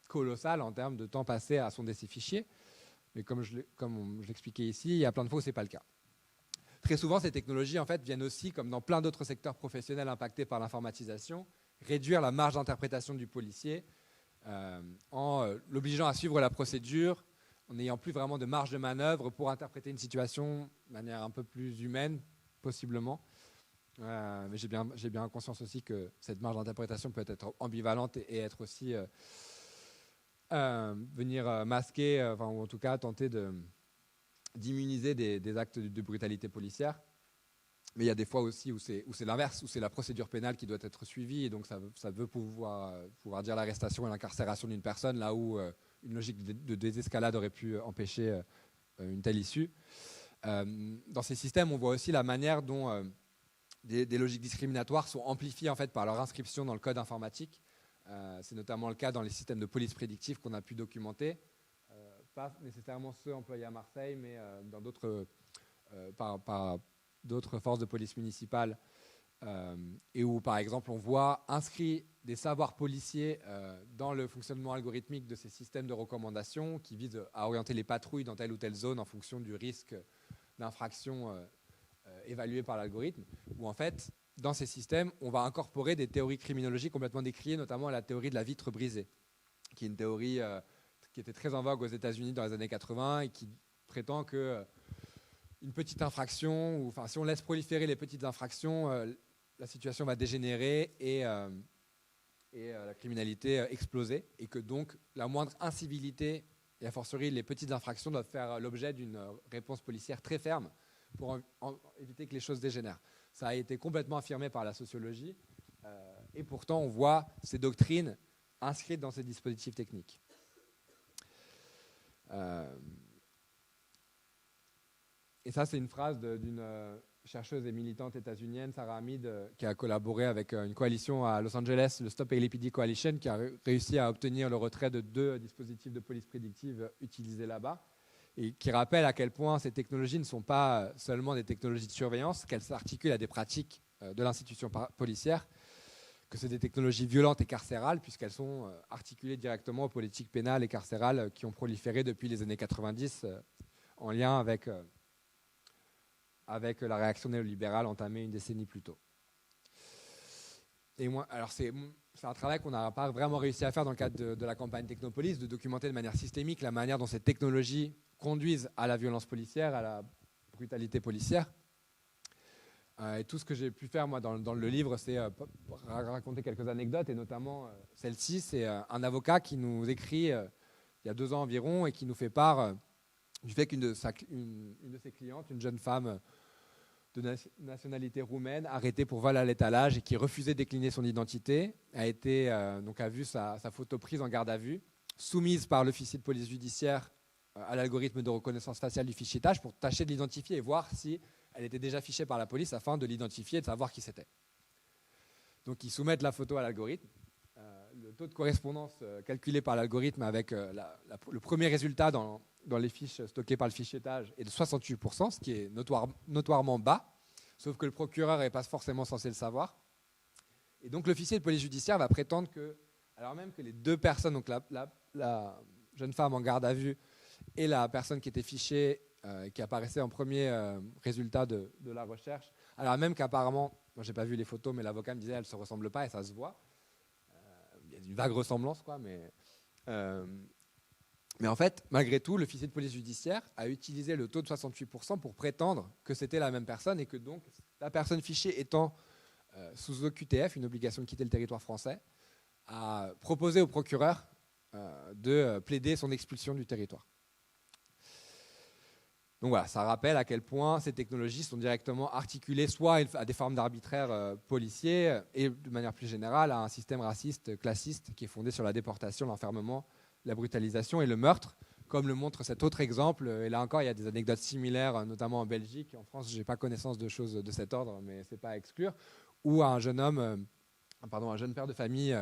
colossale en termes de temps passé à sonder ces fichiers. Mais comme je l'expliquais ici, il y a plein de fois où ce n'est pas le cas. Très souvent, ces technologies en fait, viennent aussi, comme dans plein d'autres secteurs professionnels impactés par l'informatisation, réduire la marge d'interprétation du policier en l'obligeant à suivre la procédure, en n'ayant plus vraiment de marge de manœuvre pour interpréter une situation de manière un peu plus humaine, possiblement. Mais j'ai bien conscience aussi que cette marge d'interprétation peut être ambivalente et être aussi venir masquer, ou en tout cas tenter d'immuniser des actes de brutalité policière. Mais il y a des fois aussi où c'est l'inverse, où c'est la procédure pénale qui doit être suivie, et donc ça veut pouvoir dire l'arrestation et l'incarcération d'une personne, là où une logique de désescalade aurait pu empêcher une telle issue. Dans ces systèmes, on voit aussi la manière dont des logiques discriminatoires sont amplifiées en fait, par leur inscription dans le code informatique. C'est notamment le cas dans les systèmes de police prédictive qu'on a pu documenter. Pas nécessairement ceux employés à Marseille, mais dans par d'autres forces de police municipales, et où, par exemple, on voit inscrit des savoirs policiers dans le fonctionnement algorithmique de ces systèmes de recommandation qui visent à orienter les patrouilles dans telle ou telle zone en fonction du risque d'infraction évalué par l'algorithme, où en fait, dans ces systèmes, on va incorporer des théories criminologiques complètement décriées, notamment la théorie de la vitre brisée, qui est une théorie qui était très en vogue aux États-Unis dans les années 80 et qui prétend que une petite infraction, si on laisse proliférer les petites infractions, la situation va dégénérer et la criminalité exploser, et que donc la moindre incivilité, et a fortiori les petites infractions, doivent faire l'objet d'une réponse policière très ferme pour éviter que les choses dégénèrent. Ça a été complètement affirmé par la sociologie, et pourtant on voit ces doctrines inscrites dans ces dispositifs techniques. Et ça, c'est une phrase d'une chercheuse et militante états-unienne, Sarah Hamid, qui a collaboré avec une coalition à Los Angeles, le Stop LAPD Coalition, qui a réussi à obtenir le retrait de 2 dispositifs de police prédictive utilisés là-bas, et qui rappelle à quel point ces technologies ne sont pas seulement des technologies de surveillance, qu'elles s'articulent à des pratiques de l'institution policière, que c'est des technologies violentes et carcérales, puisqu'elles sont articulées directement aux politiques pénales et carcérales qui ont proliféré depuis les années 90 en lien avec la réaction néolibérale entamée une décennie plus tôt. Et moi, alors c'est un travail qu'on n'a pas vraiment réussi à faire dans le cadre de la campagne Technopolis, de documenter de manière systémique la manière dont ces technologies conduisent à la violence policière, à la brutalité policière. Et tout ce que j'ai pu faire moi dans le livre, c'est raconter quelques anecdotes, et notamment celle-ci, c'est un avocat qui nous écrit il y a 2 ans environ, et qui nous fait part du fait qu'une de ses clientes, une jeune femme de nationalité roumaine, arrêtée pour vol à l'étalage et qui refusait de décliner son identité, a vu sa photo prise en garde à vue, soumise par l'officier de police judiciaire à l'algorithme de reconnaissance faciale du fichier TAGE pour tâcher de l'identifier et voir si elle était déjà fichée par la police afin de l'identifier et de savoir qui c'était. Donc ils soumettent la photo à l'algorithme. Le taux de correspondance calculé par l'algorithme avec le premier résultat dans les fiches stockées par le fichier TAGE est de 68%, ce qui est notoirement bas, sauf que le procureur n'est pas forcément censé le savoir. Et donc l'officier de police judiciaire va prétendre qu'à alors même que les deux personnes, donc la jeune femme en garde à vue et la personne qui était fichée, qui apparaissait en premier résultat de la recherche, alors même qu'apparemment, moi j'ai pas vu les photos, mais l'avocat me disait elles se ressemblent pas et ça se voit. Il y a une vague ressemblance, quoi, mais en fait, malgré tout, l'officier de police judiciaire a utilisé le taux de 68% pour prétendre que c'était la même personne et que donc la personne fichée étant sous OQTF, une obligation de quitter le territoire français, a proposé au procureur de plaider son expulsion du territoire. Donc voilà, ça rappelle à quel point ces technologies sont directement articulées soit à des formes d'arbitraire policier et de manière plus générale à un système raciste, classiste qui est fondé sur la déportation, l'enfermement, la brutalisation et le meurtre, comme le montre cet autre exemple. Et là encore, il y a des anecdotes similaires, notamment en Belgique. En France, je n'ai pas connaissance de choses de cet ordre, mais ce n'est pas à exclure. Où un jeune père de famille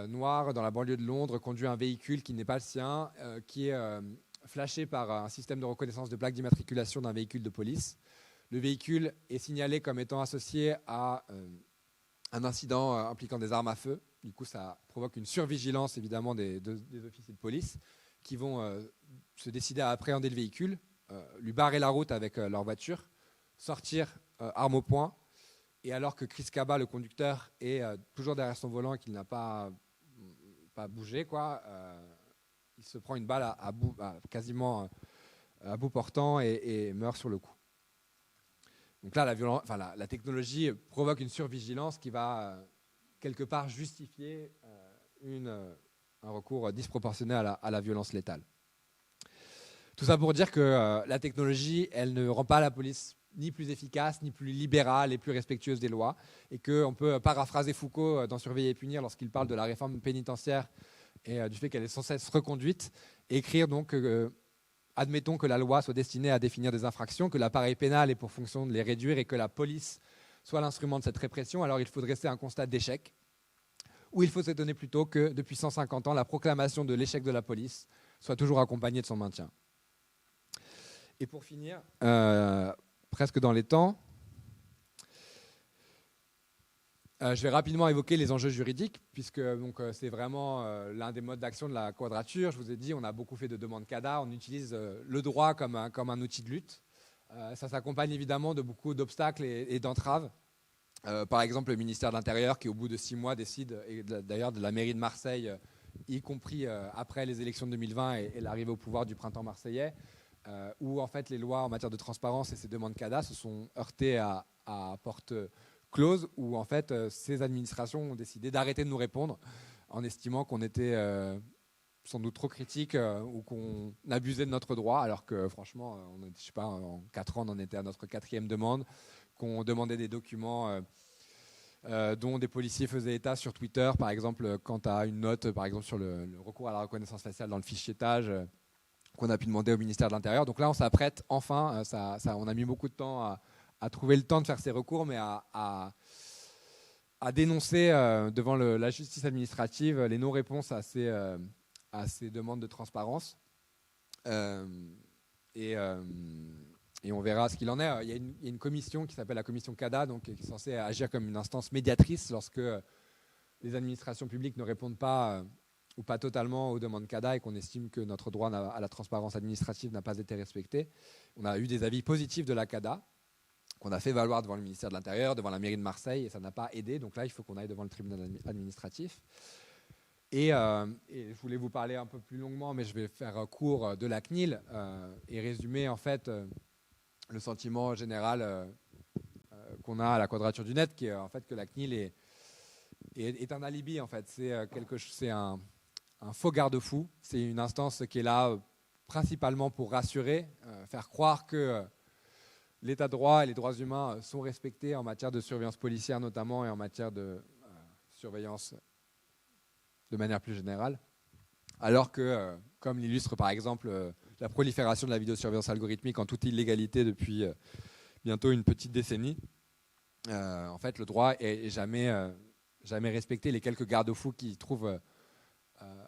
noir dans la banlieue de Londres conduit un véhicule qui n'est pas le sien, qui est flashé par un système de reconnaissance de plaque d'immatriculation d'un véhicule de police. Le véhicule est signalé comme étant associé à un incident impliquant des armes à feu. Du coup, ça provoque une survigilance évidemment des officiers de police qui vont se décider à appréhender le véhicule, lui barrer la route avec leur voiture, sortir arme au poing. Et alors que Chris Kaba, le conducteur, est toujours derrière son volant et qu'il n'a pas bougé, il se prend une balle quasiment à bout portant et meurt sur le coup. Donc là, la technologie provoque une survigilance qui va quelque part justifier un recours disproportionné à la violence létale. Tout ça pour dire que la technologie, elle ne rend pas la police ni plus efficace, ni plus libérale et plus respectueuse des lois, et qu'on peut paraphraser Foucault dans Surveiller et punir lorsqu'il parle de la réforme pénitentiaire et du fait qu'elle est sans cesse reconduite, et écrire donc admettons que la loi soit destinée à définir des infractions, que l'appareil pénal ait pour fonction de les réduire et que la police soit l'instrument de cette répression, alors il faut dresser un constat d'échec, où il faut s'étonner plutôt que depuis 150 ans, la proclamation de l'échec de la police soit toujours accompagnée de son maintien. Et pour finir, presque dans les temps, je vais rapidement évoquer les enjeux juridiques, puisque c'est vraiment l'un des modes d'action de la quadrature. Je vous ai dit, on a beaucoup fait de demandes CADA, on utilise le droit comme un outil de lutte. Ça s'accompagne évidemment de beaucoup d'obstacles et d'entraves. Par exemple, le ministère de l'Intérieur qui, au bout de 6 mois, décide, et d'ailleurs de la mairie de Marseille, y compris après les élections de 2020 et l'arrivée au pouvoir du printemps marseillais, où en fait les lois en matière de transparence et ces demandes CADA se sont heurtées à porte close, où en fait ces administrations ont décidé d'arrêter de nous répondre en estimant qu'on était sans doute trop critiques ou qu'on abusait de notre droit, alors que franchement, je sais pas, en 4 ans, on en était à notre 4e demande, qu'on demandait des documents dont des policiers faisaient état sur Twitter, par exemple, quant à une note, par exemple, sur le recours à la reconnaissance faciale dans le fichiétage, qu'on a pu demander au ministère de l'Intérieur. Donc là, on s'apprête enfin, on a mis beaucoup de temps à trouver le temps de faire ces recours, mais à dénoncer devant la justice administrative les non-réponses à ces demandes de transparence. Et on verra ce qu'il en est. Il y a une commission qui s'appelle la commission CADA, donc, qui est censée agir comme une instance médiatrice lorsque les administrations publiques ne répondent pas ou pas totalement aux demandes CADA et qu'on estime que notre droit à la transparence administrative n'a pas été respecté. On a eu des avis positifs de la CADA qu'on a fait valoir devant le ministère de l'Intérieur, devant la mairie de Marseille, et ça n'a pas aidé. Donc là, il faut qu'on aille devant le tribunal administratif. Et je voulais vous parler un peu plus longuement, mais je vais faire court de la CNIL et résumer en fait le sentiment général qu'on a à la Quadrature du Net, qui est en fait que la CNIL est un alibi. En fait, c'est un faux garde-fou. C'est une instance qui est là principalement pour rassurer, faire croire que l'état de droit et les droits humains sont respectés en matière de surveillance policière notamment et en matière de surveillance de manière plus générale, alors que, comme l'illustre par exemple la prolifération de la vidéosurveillance algorithmique en toute illégalité depuis bientôt une petite décennie, en fait le droit est jamais respecté. Les quelques garde-fous qui trouvent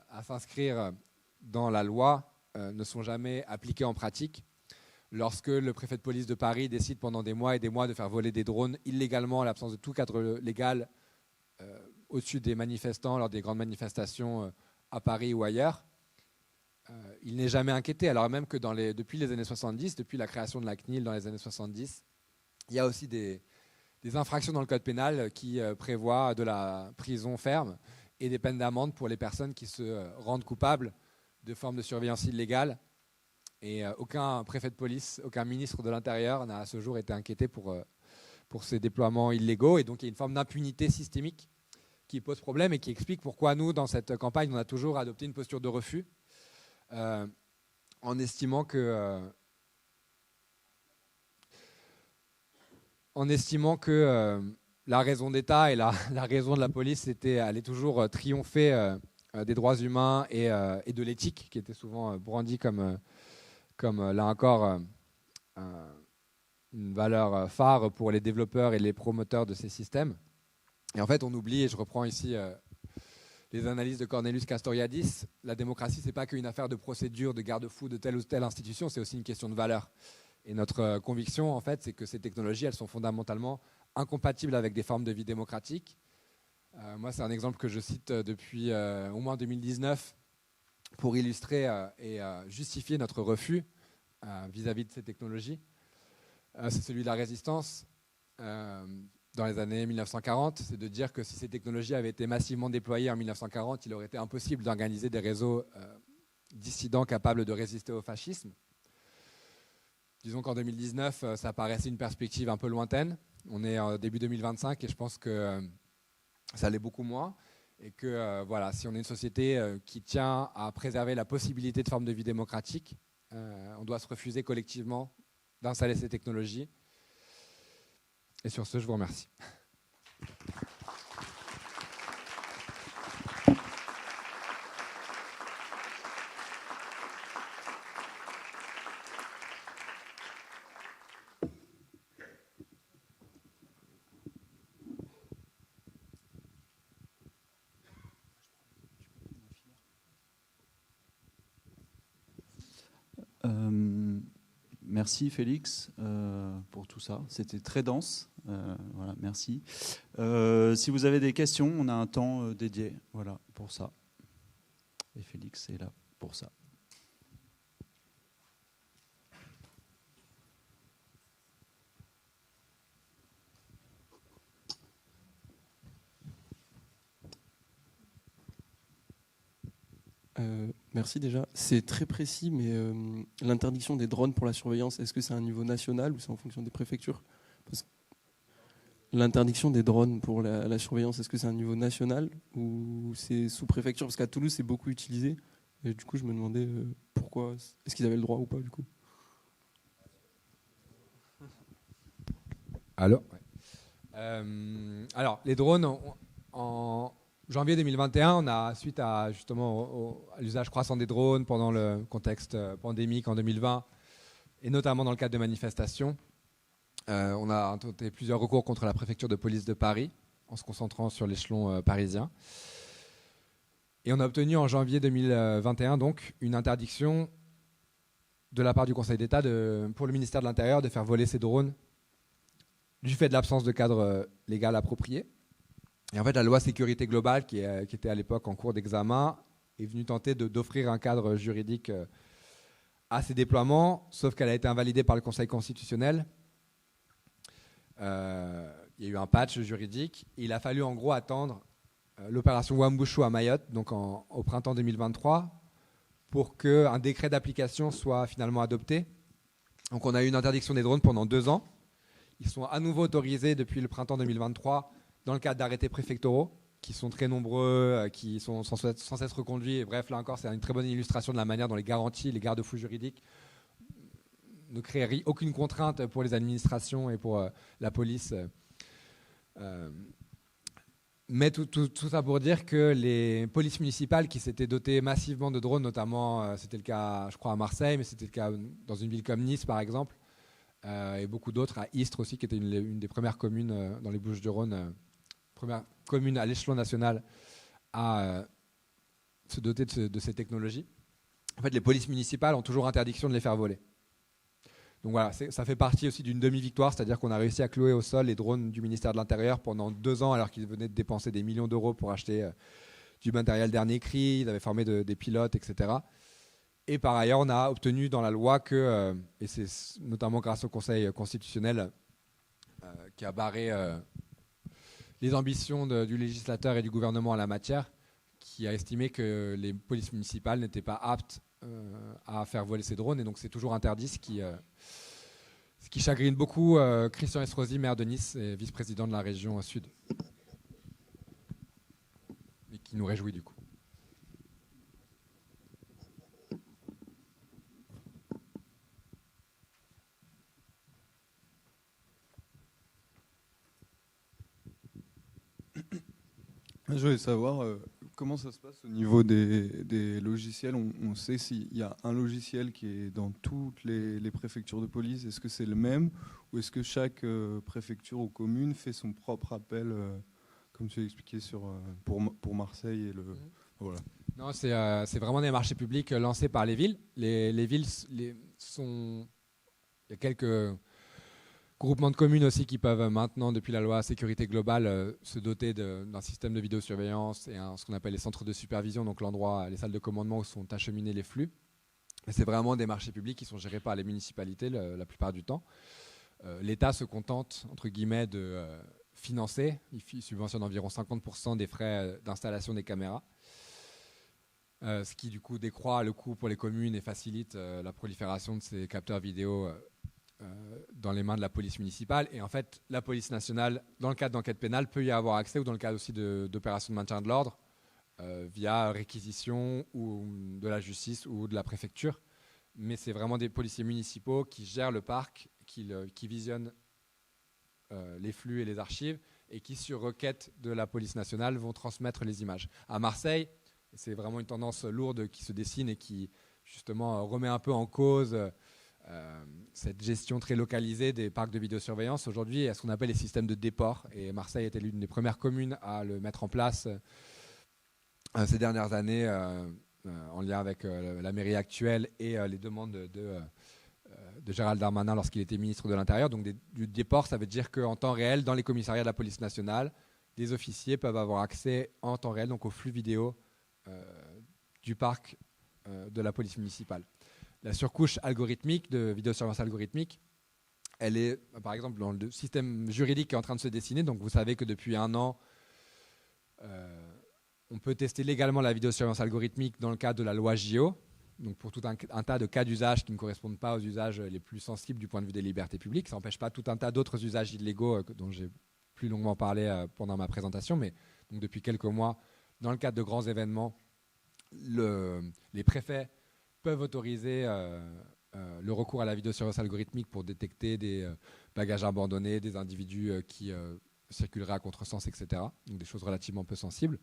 à s'inscrire dans la loi ne sont jamais appliqués en pratique. Lorsque le préfet de police de Paris décide pendant des mois et des mois de faire voler des drones illégalement, à l'absence de tout cadre légal, au-dessus des manifestants lors des grandes manifestations à Paris ou ailleurs. Il n'est jamais inquiété, alors même que depuis les années 70, depuis la création de la CNIL dans les années 70, il y a aussi des infractions dans le code pénal qui prévoient de la prison ferme et des peines d'amende pour les personnes qui se rendent coupables de formes de surveillance illégale. Et aucun préfet de police, aucun ministre de l'Intérieur n'a à ce jour été inquiété pour ces déploiements illégaux. Et donc il y a une forme d'impunité systémique qui pose problème et qui explique pourquoi nous, dans cette campagne, on a toujours adopté une posture de refus en estimant que la raison d'État et la raison de la police allait toujours triompher des droits humains et de l'éthique, qui était souvent brandie comme là encore une valeur phare pour les développeurs et les promoteurs de ces systèmes. Et en fait, on oublie, et je reprends ici les analyses de Cornelius Castoriadis, la démocratie, ce n'est pas qu'une affaire de procédure, de garde-fou de telle ou telle institution, c'est aussi une question de valeur. Et notre conviction, en fait, c'est que ces technologies, elles sont fondamentalement incompatibles avec des formes de vie démocratique. Moi, c'est un exemple que je cite depuis au moins 2019 pour illustrer et justifier notre refus vis-à-vis de ces technologies. C'est celui de la résistance dans les années 1940. C'est de dire que si ces technologies avaient été massivement déployées en 1940, il aurait été impossible d'organiser des réseaux dissidents capables de résister au fascisme. Disons qu'en 2019, ça paraissait une perspective un peu lointaine. On est en début 2025 et je pense que ça l'est beaucoup moins. Et que voilà, si on est une société qui tient à préserver la possibilité de formes de vie démocratique, on doit se refuser collectivement d'installer ces technologies. Et sur ce, je vous remercie. Merci Félix pour tout ça. C'était très dense. Voilà, merci. Si vous avez des questions, on a un temps dédié, voilà, pour ça. Et Félix est là pour ça. Merci déjà. C'est très précis, mais l'interdiction des drones pour la surveillance, est-ce que c'est à un niveau national ou c'est en fonction des préfectures? L'interdiction des drones pour la surveillance, est-ce que c'est à un niveau national ou c'est sous préfecture? Parce qu'à Toulouse, c'est beaucoup utilisé. Et du coup, je me demandais pourquoi, est-ce qu'ils avaient le droit ou pas du coup? Alors, les drones, en janvier 2021, on a, suite à justement à l'usage croissant des drones pendant le contexte pandémique en 2020, et notamment dans le cadre de manifestations, on a intenté plusieurs recours contre la préfecture de police de Paris, en se concentrant sur l'échelon parisien. Et on a obtenu en janvier 2021 donc une interdiction de la part du Conseil d'État pour le ministère de l'Intérieur de faire voler ces drones du fait de l'absence de cadre légal approprié. Et en fait, la loi sécurité globale, qui était à l'époque en cours d'examen, est venue tenter d'offrir un cadre juridique à ces déploiements, sauf qu'elle a été invalidée par le Conseil constitutionnel. Il y a eu un patch juridique. Et il a fallu en gros attendre l'opération Wambushu à Mayotte, donc au printemps 2023, pour qu'un décret d'application soit finalement adopté. Donc on a eu une interdiction des drones pendant 2 ans. Ils sont à nouveau autorisés depuis le printemps 2023 dans le cadre d'arrêtés préfectoraux qui sont très nombreux, qui sont sans cesse reconduits. Et bref, là encore, c'est une très bonne illustration de la manière dont les garanties, les garde-fous juridiques ne créent aucune contrainte pour les administrations et pour la police. Mais tout ça pour dire que les polices municipales qui s'étaient dotées massivement de drones, notamment, c'était le cas, je crois, à Marseille, mais c'était le cas dans une ville comme Nice, par exemple, et beaucoup d'autres, à Istres aussi, qui était une des premières communes dans les Bouches-du-Rhône, première commune à l'échelon national à se doter de ces technologies. En fait, les polices municipales ont toujours interdiction de les faire voler. Donc voilà, ça fait partie aussi d'une demi-victoire, c'est-à-dire qu'on a réussi à clouer au sol les drones du ministère de l'Intérieur pendant 2 ans, alors qu'ils venaient de dépenser des millions d'euros pour acheter du matériel dernier cri, ils avaient formé des pilotes, etc. Et par ailleurs, on a obtenu dans la loi que, et c'est notamment grâce au Conseil constitutionnel qui a barré les ambitions du législateur et du gouvernement en la matière, qui a estimé que les polices municipales n'étaient pas aptes à faire voler ces drones, et donc c'est toujours interdit, ce qui chagrine beaucoup Christian Estrosi, maire de Nice et vice-président de la région Sud, et qui nous réjouit du coup. Je voulais savoir comment ça se passe au niveau des logiciels. On sait s'il y a un logiciel qui est dans toutes les préfectures de police. Est-ce que c'est le même ou est-ce que chaque préfecture ou commune fait son propre appel, comme tu l'as expliqué pour Marseille et voilà. Non, c'est vraiment des marchés publics lancés par les villes. Les villes sont... Il y a quelques groupements de communes aussi qui peuvent maintenant, depuis la loi sécurité globale, se doter d'un système de vidéosurveillance et ce qu'on appelle les centres de supervision, donc les salles de commandement où sont acheminés les flux. Et c'est vraiment des marchés publics qui sont gérés par les municipalités la plupart du temps. L'État se contente, entre guillemets, de financer. Il subventionne environ 50% des frais d'installation des caméras. Ce qui du coup décroît le coût pour les communes et facilite la prolifération de ces capteurs vidéo dans les mains de la police municipale. Et en fait, la police nationale, dans le cadre d'enquête pénale, peut y avoir accès, ou dans le cadre aussi d'opérations de maintien de l'ordre, via réquisition ou de la justice ou de la préfecture. Mais c'est vraiment des policiers municipaux qui gèrent le parc, qui visionnent les flux et les archives, et qui, sur requête de la police nationale, vont transmettre les images. À Marseille, c'est vraiment une tendance lourde qui se dessine et qui, justement, remet un peu en cause cette gestion très localisée des parcs de vidéosurveillance. Aujourd'hui, il y a ce qu'on appelle les systèmes de déport. Et Marseille était l'une des premières communes à le mettre en place ces dernières années, en lien avec la mairie actuelle et les demandes de Gérald Darmanin lorsqu'il était ministre de l'Intérieur. Donc du déport, ça veut dire qu'en temps réel, dans les commissariats de la police nationale, les officiers peuvent avoir accès en temps réel donc aux flux vidéo du parc de la police municipale. La surcouche algorithmique de vidéosurveillance algorithmique, elle est, par exemple, dans le système juridique qui est en train de se dessiner. Donc vous savez que depuis 1 an, on peut tester légalement la vidéosurveillance algorithmique dans le cadre de la loi JO, donc pour tout un tas de cas d'usage qui ne correspondent pas aux usages les plus sensibles du point de vue des libertés publiques. Ça n'empêche pas tout un tas d'autres usages illégaux dont j'ai plus longuement parlé pendant ma présentation, mais donc depuis quelques mois, dans le cadre de grands événements, les préfets peuvent autoriser le recours à la vidéosurveillance algorithmique pour détecter des bagages abandonnés, des individus qui circuleraient à contresens, etc. Donc des choses relativement peu sensibles.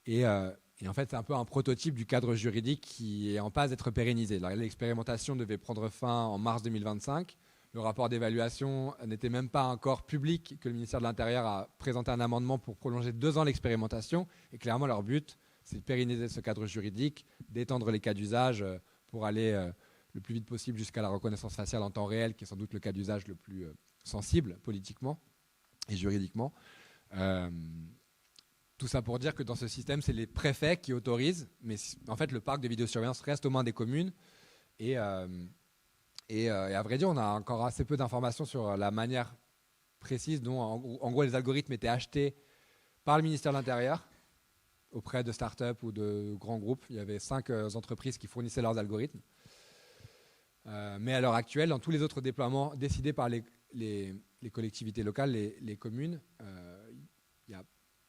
Et en fait, c'est un peu un prototype du cadre juridique qui est en passe d'être pérennisé. L'expérimentation devait prendre fin en mars 2025. Le rapport d'évaluation n'était même pas encore public, que le ministère de l'Intérieur a présenté un amendement pour prolonger 2 ans l'expérimentation. Et clairement, leur but, c'est de pérenniser ce cadre juridique, d'étendre les cas d'usage pour aller le plus vite possible jusqu'à la reconnaissance faciale en temps réel, qui est sans doute le cas d'usage le plus sensible politiquement et juridiquement. Tout ça pour dire que dans ce système, c'est les préfets qui autorisent, mais en fait, le parc de vidéosurveillance reste aux mains des communes. Et à vrai dire, on a encore assez peu d'informations sur la manière précise dont, en gros, les algorithmes étaient achetés par le ministère de l'Intérieur auprès de start-up ou de grands groupes. Il y avait 5 entreprises qui fournissaient leurs algorithmes. Mais à l'heure actuelle, dans tous les autres déploiements décidés par les collectivités locales, les communes,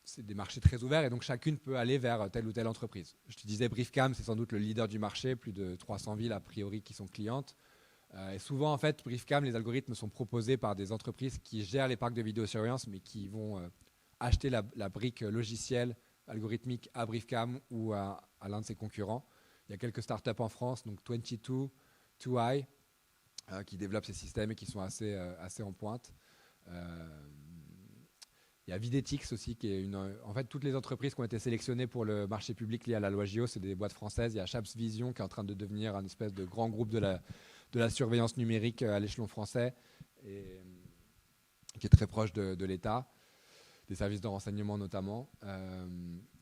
c'est des marchés très ouverts et donc chacune peut aller vers telle ou telle entreprise. Je te disais, Briefcam, c'est sans doute le leader du marché, plus de 300 villes a priori qui sont clientes. Et souvent, en fait, Briefcam, les algorithmes sont proposés par des entreprises qui gèrent les parcs de vidéosurveillance, mais qui vont acheter la brique logicielle algorithmique à Briefcam ou à l'un de ses concurrents. Il y a quelques startups en France, donc 22, 2i, qui développent ces systèmes et qui sont assez en pointe. Il y a Videtix aussi, qui est en fait, toutes les entreprises qui ont été sélectionnées pour le marché public lié à la loi JO, c'est des boîtes françaises. Il y a Chaps Vision qui est en train de devenir un espèce de grand groupe de la surveillance numérique à l'échelon français, et qui est très proche de l'État, des services de renseignement notamment,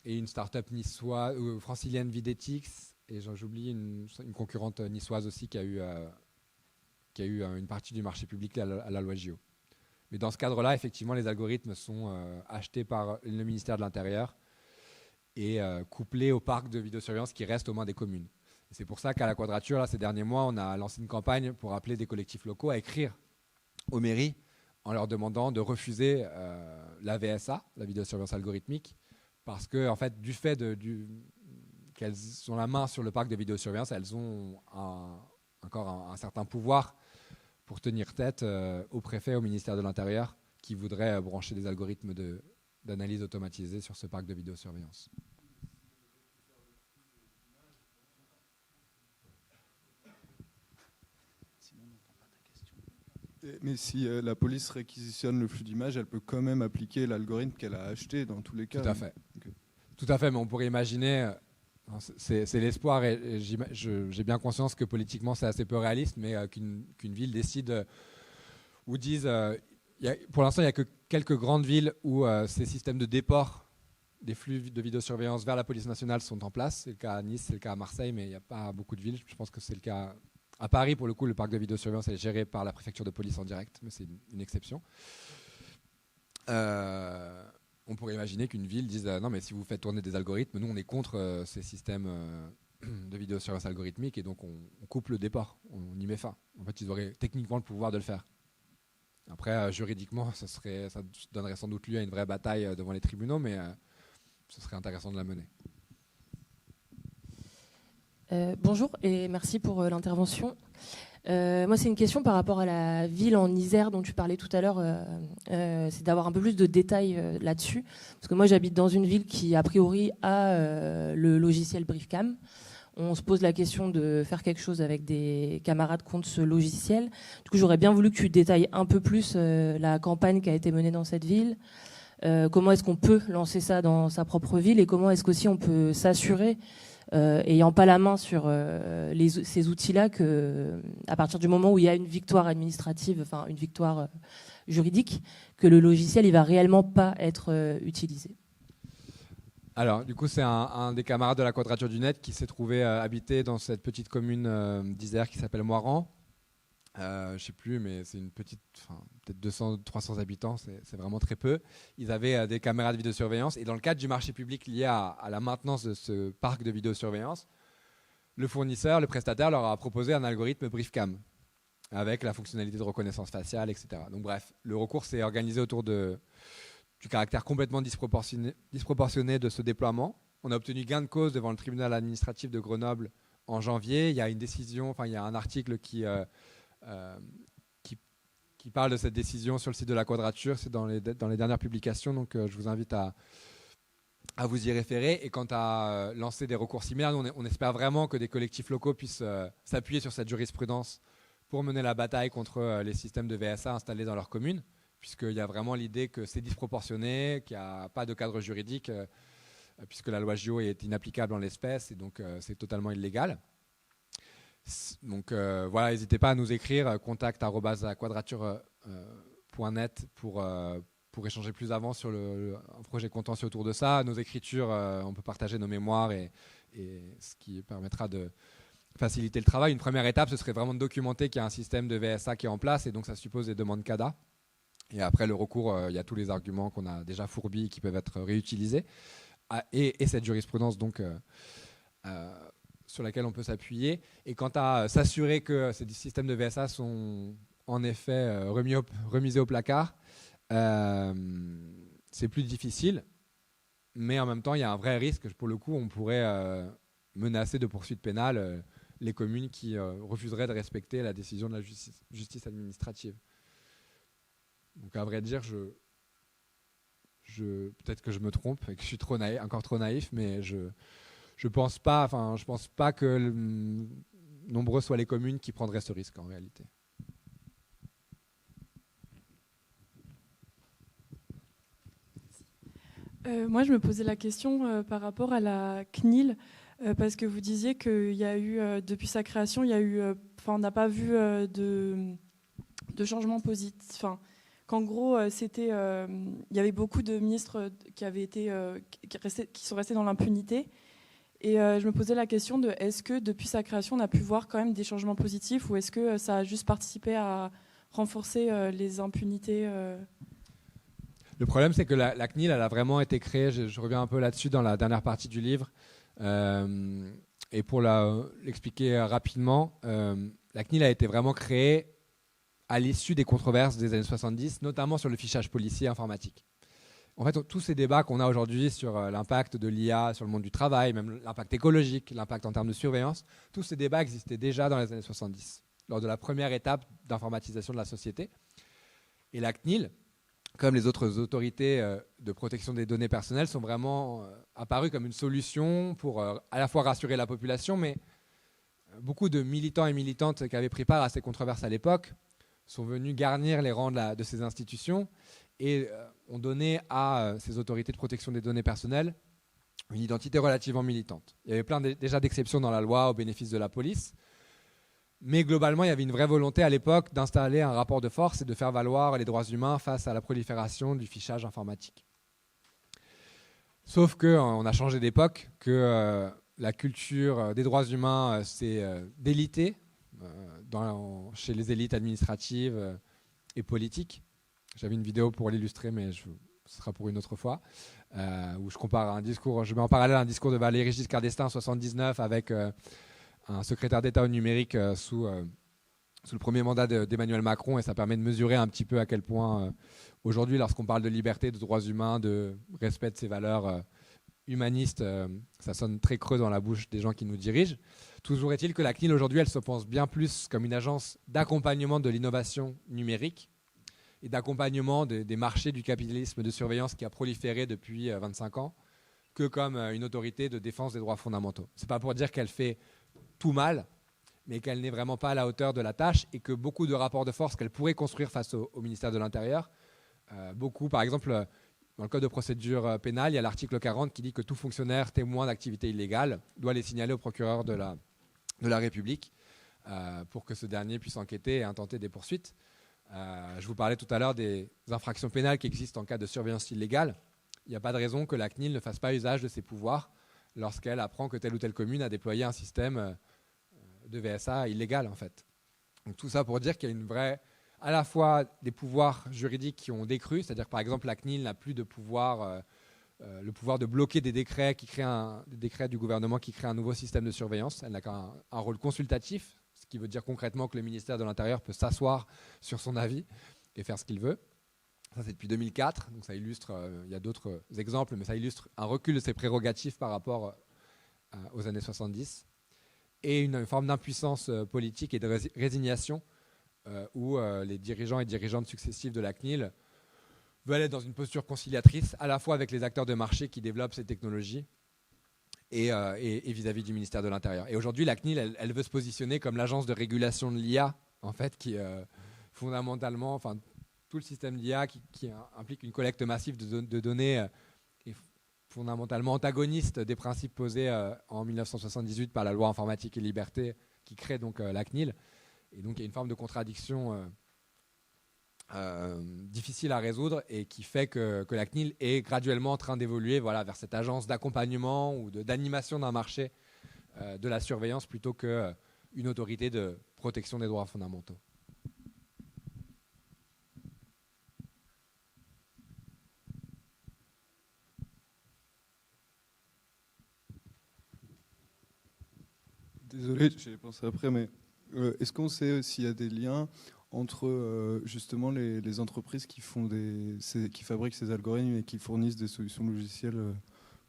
et une start-up niçoise, francilienne Videtix, et j'oublie une concurrente niçoise aussi qui a eu une partie du marché public à la loi JO. Mais dans ce cadre-là, effectivement, les algorithmes sont achetés par le ministère de l'Intérieur et couplés au parc de vidéosurveillance qui reste aux mains des communes. Et c'est pour ça qu'à la Quadrature, là, ces derniers mois, on a lancé une campagne pour appeler des collectifs locaux à écrire aux mairies en leur demandant de refuser la VSA, la vidéosurveillance algorithmique, parce que, en fait, du fait qu'elles ont la main sur le parc de vidéosurveillance, elles ont encore un certain pouvoir pour tenir tête au préfet, au ministère de l'Intérieur, qui voudrait brancher des algorithmes d'analyse automatisée sur ce parc de vidéosurveillance. Mais si la police réquisitionne le flux d'images, elle peut quand même appliquer l'algorithme qu'elle a acheté dans tous les cas. Tout à fait. Okay. Tout à fait, mais on pourrait imaginer, c'est l'espoir, et j'ai bien conscience que politiquement c'est assez peu réaliste, mais qu'une ville décide ou dise, pour l'instant il n'y a que quelques grandes villes où ces systèmes de déport des flux de vidéosurveillance vers la police nationale sont en place. C'est le cas à Nice, c'est le cas à Marseille, mais il n'y a pas beaucoup de villes. Je pense que c'est le cas à Paris. Pour le coup, le parc de vidéosurveillance est géré par la préfecture de police en direct, mais c'est une exception. On pourrait imaginer qu'une ville dise non, mais si vous faites tourner des algorithmes, nous on est contre ces systèmes de vidéosurveillance algorithmique, et donc on coupe le départ, on y met fin. En fait, ils auraient techniquement le pouvoir de le faire. Après, juridiquement, ça donnerait sans doute lieu à une vraie bataille devant les tribunaux, mais ce serait intéressant de la mener. Bonjour et merci pour l'intervention. Moi, c'est une question par rapport à la ville en Isère dont tu parlais tout à l'heure. C'est d'avoir un peu plus de détails là-dessus. Parce que moi, j'habite dans une ville qui, a priori, a le logiciel Briefcam. On se pose la question de faire quelque chose avec des camarades contre ce logiciel. Du coup, j'aurais bien voulu que tu détailles un peu plus la campagne qui a été menée dans cette ville. Comment est-ce qu'on peut lancer ça dans sa propre ville, et comment est-ce qu'aussi on peut s'assurer, ayant pas la main sur ces outils-là, qu'à partir du moment où il y a une victoire administrative, enfin une victoire juridique, que le logiciel il va réellement pas être utilisé. Alors, du coup, c'est un des camarades de la Quadrature du Net qui s'est trouvé habiter dans cette petite commune d'Isère qui s'appelle Moiran. Je ne sais plus, mais c'est une petite, peut-être 200, 300 habitants, c'est vraiment très peu. Ils avaient des caméras de vidéosurveillance, et dans le cadre du marché public lié à la maintenance de ce parc de vidéosurveillance, le fournisseur, le prestataire, leur a proposé un algorithme Briefcam avec la fonctionnalité de reconnaissance faciale, etc. Donc bref, le recours s'est organisé autour du caractère complètement disproportionné de ce déploiement. On a obtenu gain de cause devant le tribunal administratif de Grenoble en janvier. Il y a une décision, il y a un article qui parle de cette décision sur le site de la Quadrature. C'est dans les dernières publications, donc je vous invite à vous y référer. Et quant à lancer des recours similaires, nous, on espère vraiment que des collectifs locaux puissent s'appuyer sur cette jurisprudence pour mener la bataille contre les systèmes de VSA installés dans leur commune, puisqu'il y a vraiment l'idée que c'est disproportionné, qu'il n'y a pas de cadre juridique, puisque la loi JO est inapplicable en l'espèce, et donc c'est totalement illégal. Donc voilà, n'hésitez pas à nous écrire, contact@quadrature.net pour échanger plus avant sur un projet contentieux autour de ça. Nos écritures, on peut partager nos mémoires, et ce qui permettra de faciliter le travail. Une première étape, ce serait vraiment de documenter qu'il y a un système de VSA qui est en place, et donc ça suppose des demandes CADA. Et après le recours, il y a tous les arguments qu'on a déjà fourbis qui peuvent être réutilisés, et cette jurisprudence donc sur laquelle on peut s'appuyer. Et quant à s'assurer que ces systèmes de VSA sont en effet remisés au placard, c'est plus difficile, mais en même temps il y a un vrai risque. Pour le coup, on pourrait menacer de poursuites pénales les communes qui refuseraient de respecter la décision de la justice administrative. Donc à vrai dire, peut-être que je me trompe et que je suis encore trop naïf, mais je pense pas que nombreux soient les communes qui prendraient ce risque en réalité. Moi, je me posais la question par rapport à la CNIL, parce que vous disiez qu'il y a eu, depuis sa création, il y a eu on n'a pas vu de changement positif. Enfin, qu'en gros, il y avait beaucoup de ministres qui sont restés dans l'impunité. Et je me posais la question de est-ce que depuis sa création, on a pu voir quand même des changements positifs ou est-ce que ça a juste participé à renforcer les impunités Le problème, c'est que la CNIL, elle a vraiment été créée, je reviens un peu là-dessus dans la dernière partie du livre, et pour l'expliquer rapidement, la CNIL a été vraiment créée à l'issue des controverses des années 70, notamment sur le fichage policier informatique. En fait, tous ces débats qu'on a aujourd'hui sur l'impact de l'IA sur le monde du travail, même l'impact écologique, l'impact en termes de surveillance, tous ces débats existaient déjà dans les années 70, lors de la première étape d'informatisation de la société. Et la CNIL, comme les autres autorités de protection des données personnelles, sont vraiment apparues comme une solution pour à la fois rassurer la population, mais beaucoup de militants et militantes qui avaient pris part à ces controverses à l'époque sont venus garnir les rangs de ces institutions et ont donné à ces autorités de protection des données personnelles une identité relativement militante. Il y avait déjà d'exceptions dans la loi au bénéfice de la police, mais globalement, il y avait une vraie volonté à l'époque d'installer un rapport de force et de faire valoir les droits humains face à la prolifération du fichage informatique. Sauf qu'on a changé d'époque, que la culture des droits humains s'est délitée chez les élites administratives et politiques. J'avais une vidéo pour l'illustrer, mais ce sera pour une autre fois, où je mets en parallèle un discours de Valéry Giscard d'Estaing en 1979 avec un secrétaire d'État au numérique sous le premier mandat d'Emmanuel Macron, et ça permet de mesurer un petit peu à quel point aujourd'hui, lorsqu'on parle de liberté, de droits humains, de respect de ces valeurs humanistes, ça sonne très creux dans la bouche des gens qui nous dirigent. Toujours est-il que la CNIL aujourd'hui, elle se pense bien plus comme une agence d'accompagnement de l'innovation numérique et d'accompagnement des marchés du capitalisme de surveillance qui a proliféré depuis 25 ans, que comme une autorité de défense des droits fondamentaux. Ce n'est pas pour dire qu'elle fait tout mal, mais qu'elle n'est vraiment pas à la hauteur de la tâche et que beaucoup de rapports de force qu'elle pourrait construire face au ministère de l'Intérieur, par exemple, dans le Code de procédure pénale, il y a l'article 40 qui dit que tout fonctionnaire témoin d'activité illégale doit les signaler au procureur de la République pour que ce dernier puisse enquêter et intenter des poursuites. Je vous parlais tout à l'heure des infractions pénales qui existent en cas de surveillance illégale. Il n'y a pas de raison que la CNIL ne fasse pas usage de ses pouvoirs lorsqu'elle apprend que telle ou telle commune a déployé un système de VSA illégal, en fait. Donc, tout ça pour dire qu'il y a une vraie, à la fois des pouvoirs juridiques qui ont décru, c'est-à-dire que par exemple la CNIL n'a plus de pouvoir, le pouvoir de bloquer des décrets du gouvernement qui créent un nouveau système de surveillance. Elle n'a qu'un rôle consultatif, ce qui veut dire concrètement que le ministère de l'Intérieur peut s'asseoir sur son avis et faire ce qu'il veut. Ça, c'est depuis 2004, donc ça illustre, il y a d'autres exemples, mais ça illustre un recul de ses prérogatives par rapport aux années 70, et une forme d'impuissance politique et de résignation où les dirigeants et dirigeantes successifs de la CNIL veulent être dans une posture conciliatrice, à la fois avec les acteurs de marché qui développent ces technologies et vis-à-vis du ministère de l'Intérieur. Et aujourd'hui, la CNIL, elle veut se positionner comme l'agence de régulation de l'IA, en fait, qui fondamentalement, enfin, tout le système d'IA qui implique une collecte massive de données est fondamentalement antagoniste des principes posés en 1978 par la loi informatique et liberté qui crée donc la CNIL. Et donc il y a une forme de contradiction difficile à résoudre et qui fait que la CNIL est graduellement en train d'évoluer vers cette agence d'accompagnement ou d'animation d'un marché de la surveillance plutôt qu'une autorité de protection des droits fondamentaux. Désolé, j'ai pensé après, mais est-ce qu'on sait s'il y a des liens entre justement les entreprises qui fabriquent ces algorithmes et qui fournissent des solutions logicielles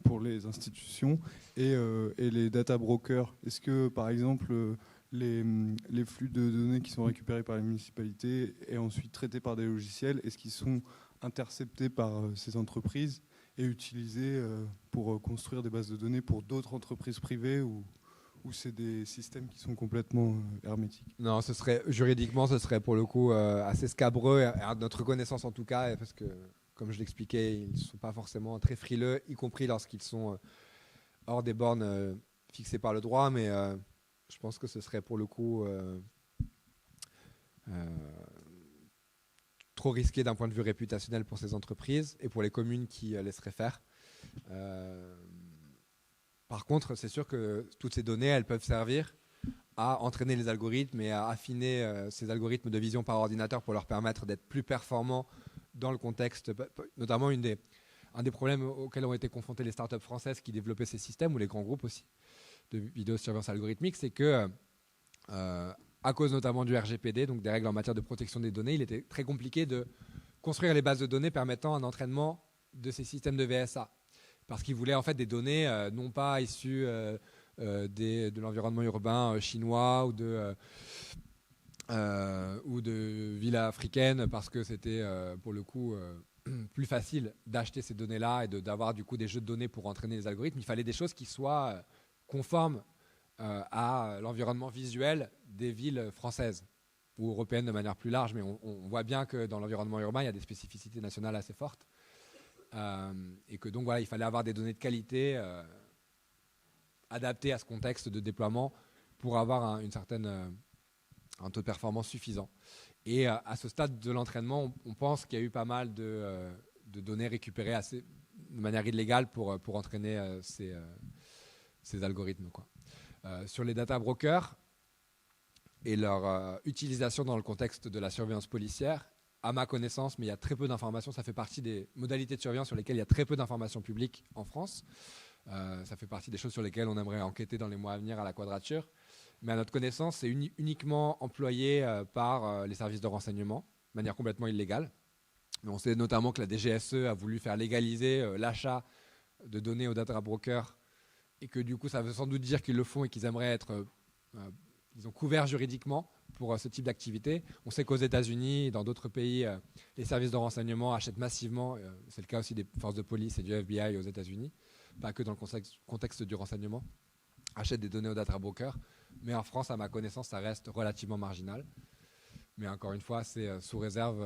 pour les institutions et les data brokers? Est-ce que, par exemple, les flux de données qui sont récupérés par les municipalités et ensuite traités par des logiciels, est-ce qu'ils sont interceptés par ces entreprises et utilisés pour construire des bases de données pour d'autres entreprises privées ou c'est des systèmes qui sont complètement hermétiques? Non, juridiquement, ce serait pour le coup assez scabreux, à notre connaissance en tout cas, parce que, comme je l'expliquais, ils ne sont pas forcément très frileux, y compris lorsqu'ils sont hors des bornes fixées par le droit, mais je pense que ce serait pour le coup trop risqué d'un point de vue réputationnel pour ces entreprises et pour les communes qui laisseraient faire. Par contre, c'est sûr que toutes ces données, elles peuvent servir à entraîner les algorithmes et à affiner ces algorithmes de vision par ordinateur pour leur permettre d'être plus performants dans le contexte. Notamment, un des problèmes auxquels ont été confrontées les startups françaises qui développaient ces systèmes, ou les grands groupes aussi, de vidéosurveillance algorithmique, c'est que, à cause notamment du RGPD, donc des règles en matière de protection des données, il était très compliqué de construire les bases de données permettant un entraînement de ces systèmes de VSA. Parce qu'ils voulaient en fait des données non pas issues de l'environnement urbain chinois ou de villas africaines, parce que c'était pour le coup plus facile d'acheter ces données-là et d'avoir du coup des jeux de données pour entraîner les algorithmes. Il fallait des choses qui soient conformes à l'environnement visuel des villes françaises ou européennes de manière plus large, mais on voit bien que dans l'environnement urbain, il y a des spécificités nationales assez fortes. Et que donc voilà, il fallait avoir des données de qualité adaptées à ce contexte de déploiement pour avoir un taux de performance suffisant. Et à ce stade de l'entraînement, on pense qu'il y a eu pas mal de données récupérées de manière illégale pour entraîner ces algorithmes, quoi. Sur les data brokers et leur utilisation dans le contexte de la surveillance policière, à ma connaissance, mais il y a très peu d'informations. Ça fait partie des modalités de surveillance sur lesquelles il y a très peu d'informations publiques en France. Ça fait partie des choses sur lesquelles on aimerait enquêter dans les mois à venir à la Quadrature. Mais à notre connaissance, c'est uniquement employé par les services de renseignement, de manière complètement illégale. Mais on sait notamment que la DGSE a voulu faire légaliser l'achat de données aux data brokers et que du coup, ça veut sans doute dire qu'ils le font et qu'ils aimeraient être couverts juridiquement pour ce type d'activité. On sait qu'aux États-Unis et dans d'autres pays, les services de renseignement achètent massivement. C'est le cas aussi des forces de police et du FBI aux États-Unis, pas que dans le contexte du renseignement, achètent des données aux data brokers. Mais en France, à ma connaissance, ça reste relativement marginal. Mais encore une fois, c'est sous réserve.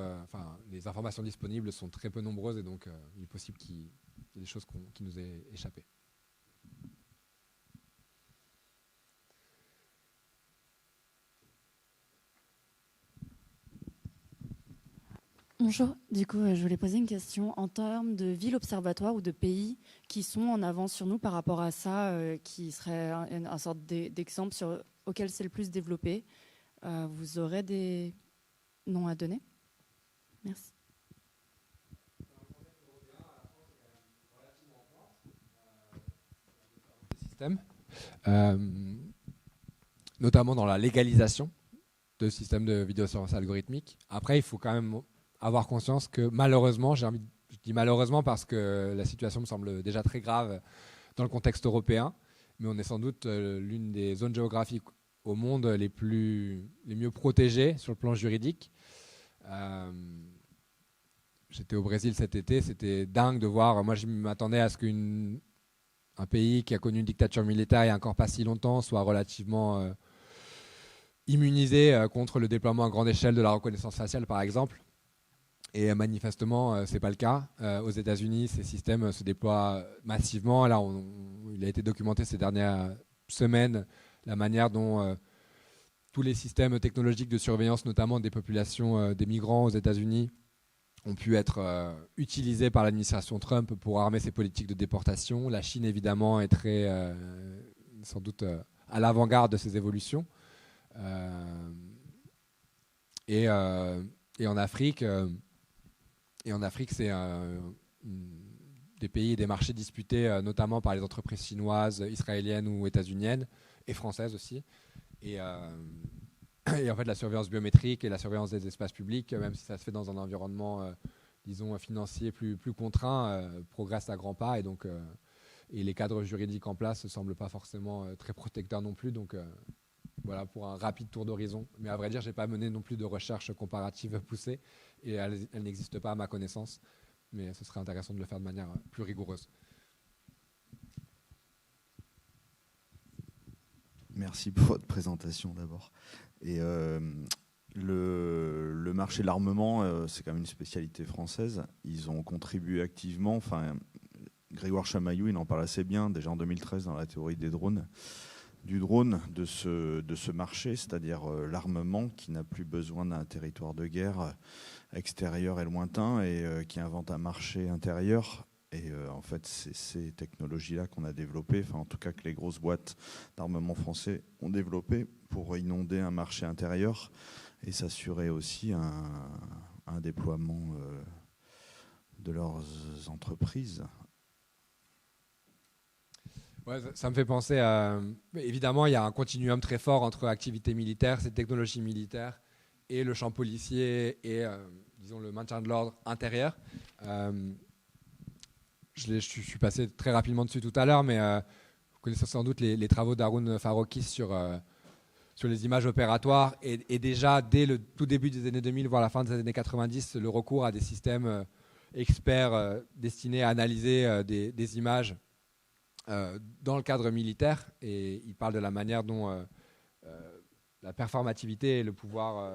Les informations disponibles sont très peu nombreuses et donc il est possible qu'il y ait des choses qui nous aient échappé. Bonjour, du coup je voulais poser une question en termes de villes observatoires ou de pays qui sont en avance sur nous par rapport à ça, qui serait un sorte d'exemple auquel c'est le plus développé. Vous aurez des noms à donner? Merci. Système, notamment dans la légalisation de systèmes de vidéosurveillance algorithmique. Après, il faut quand même avoir conscience que malheureusement, je dis malheureusement parce que la situation me semble déjà très grave dans le contexte européen, mais on est sans doute l'une des zones géographiques au monde les mieux protégées sur le plan juridique. J'étais au Brésil cet été, c'était dingue de voir. Moi, je m'attendais à ce qu'un pays qui a connu une dictature militaire il n'y a encore pas si longtemps soit relativement immunisé contre le déploiement à grande échelle de la reconnaissance faciale, par exemple. Et manifestement, ce n'est pas le cas. Aux États-Unis, ces systèmes se déploient massivement. Là, il a été documenté ces dernières semaines la manière dont tous les systèmes technologiques de surveillance, notamment des populations des migrants aux États-Unis, ont pu être utilisés par l'administration Trump pour armer ses politiques de déportation. La Chine, évidemment, est sans doute à l'avant-garde de ces évolutions. Et en Afrique, c'est des pays et des marchés disputés notamment par les entreprises chinoises, israéliennes ou états-uniennes, et françaises aussi. Et en fait, la surveillance biométrique et la surveillance des espaces publics, même si ça se fait dans un environnement, disons, financier plus contraint, progresse à grands pas. Et donc, et les cadres juridiques en place ne semblent pas forcément très protecteurs non plus. Donc, voilà pour un rapide tour d'horizon. Mais à vrai dire, je n'ai pas mené non plus de recherche comparative poussée. Et elle n'existe pas à ma connaissance. Mais ce serait intéressant de le faire de manière plus rigoureuse. Merci pour votre présentation d'abord. Et le marché de l'armement, c'est quand même une spécialité française. Ils ont contribué activement. Enfin, Grégoire Chamaillou, il en parle assez bien, déjà en 2013 dans la théorie des drones. du drone de ce marché, c'est-à-dire l'armement qui n'a plus besoin d'un territoire de guerre extérieur et lointain et qui invente un marché intérieur. Et en fait, c'est ces technologies-là qu'on a développées, enfin en tout cas que les grosses boîtes d'armement français ont développées pour inonder un marché intérieur et s'assurer aussi un déploiement de leurs entreprises. Ouais, ça me fait penser à... Évidemment, il y a un continuum très fort entre activités militaires, ces technologies militaires, et le champ policier et, disons, le maintien de l'ordre intérieur. Je suis passé très rapidement dessus tout à l'heure, mais vous connaissez sans doute les travaux d'Haroun Farrokhis sur les images opératoires. Et déjà, dès le tout début des années 2000, voire la fin des années 90, le recours à des systèmes experts destinés à analyser des images dans le cadre militaire. Et il parle de la manière dont la performativité et le pouvoir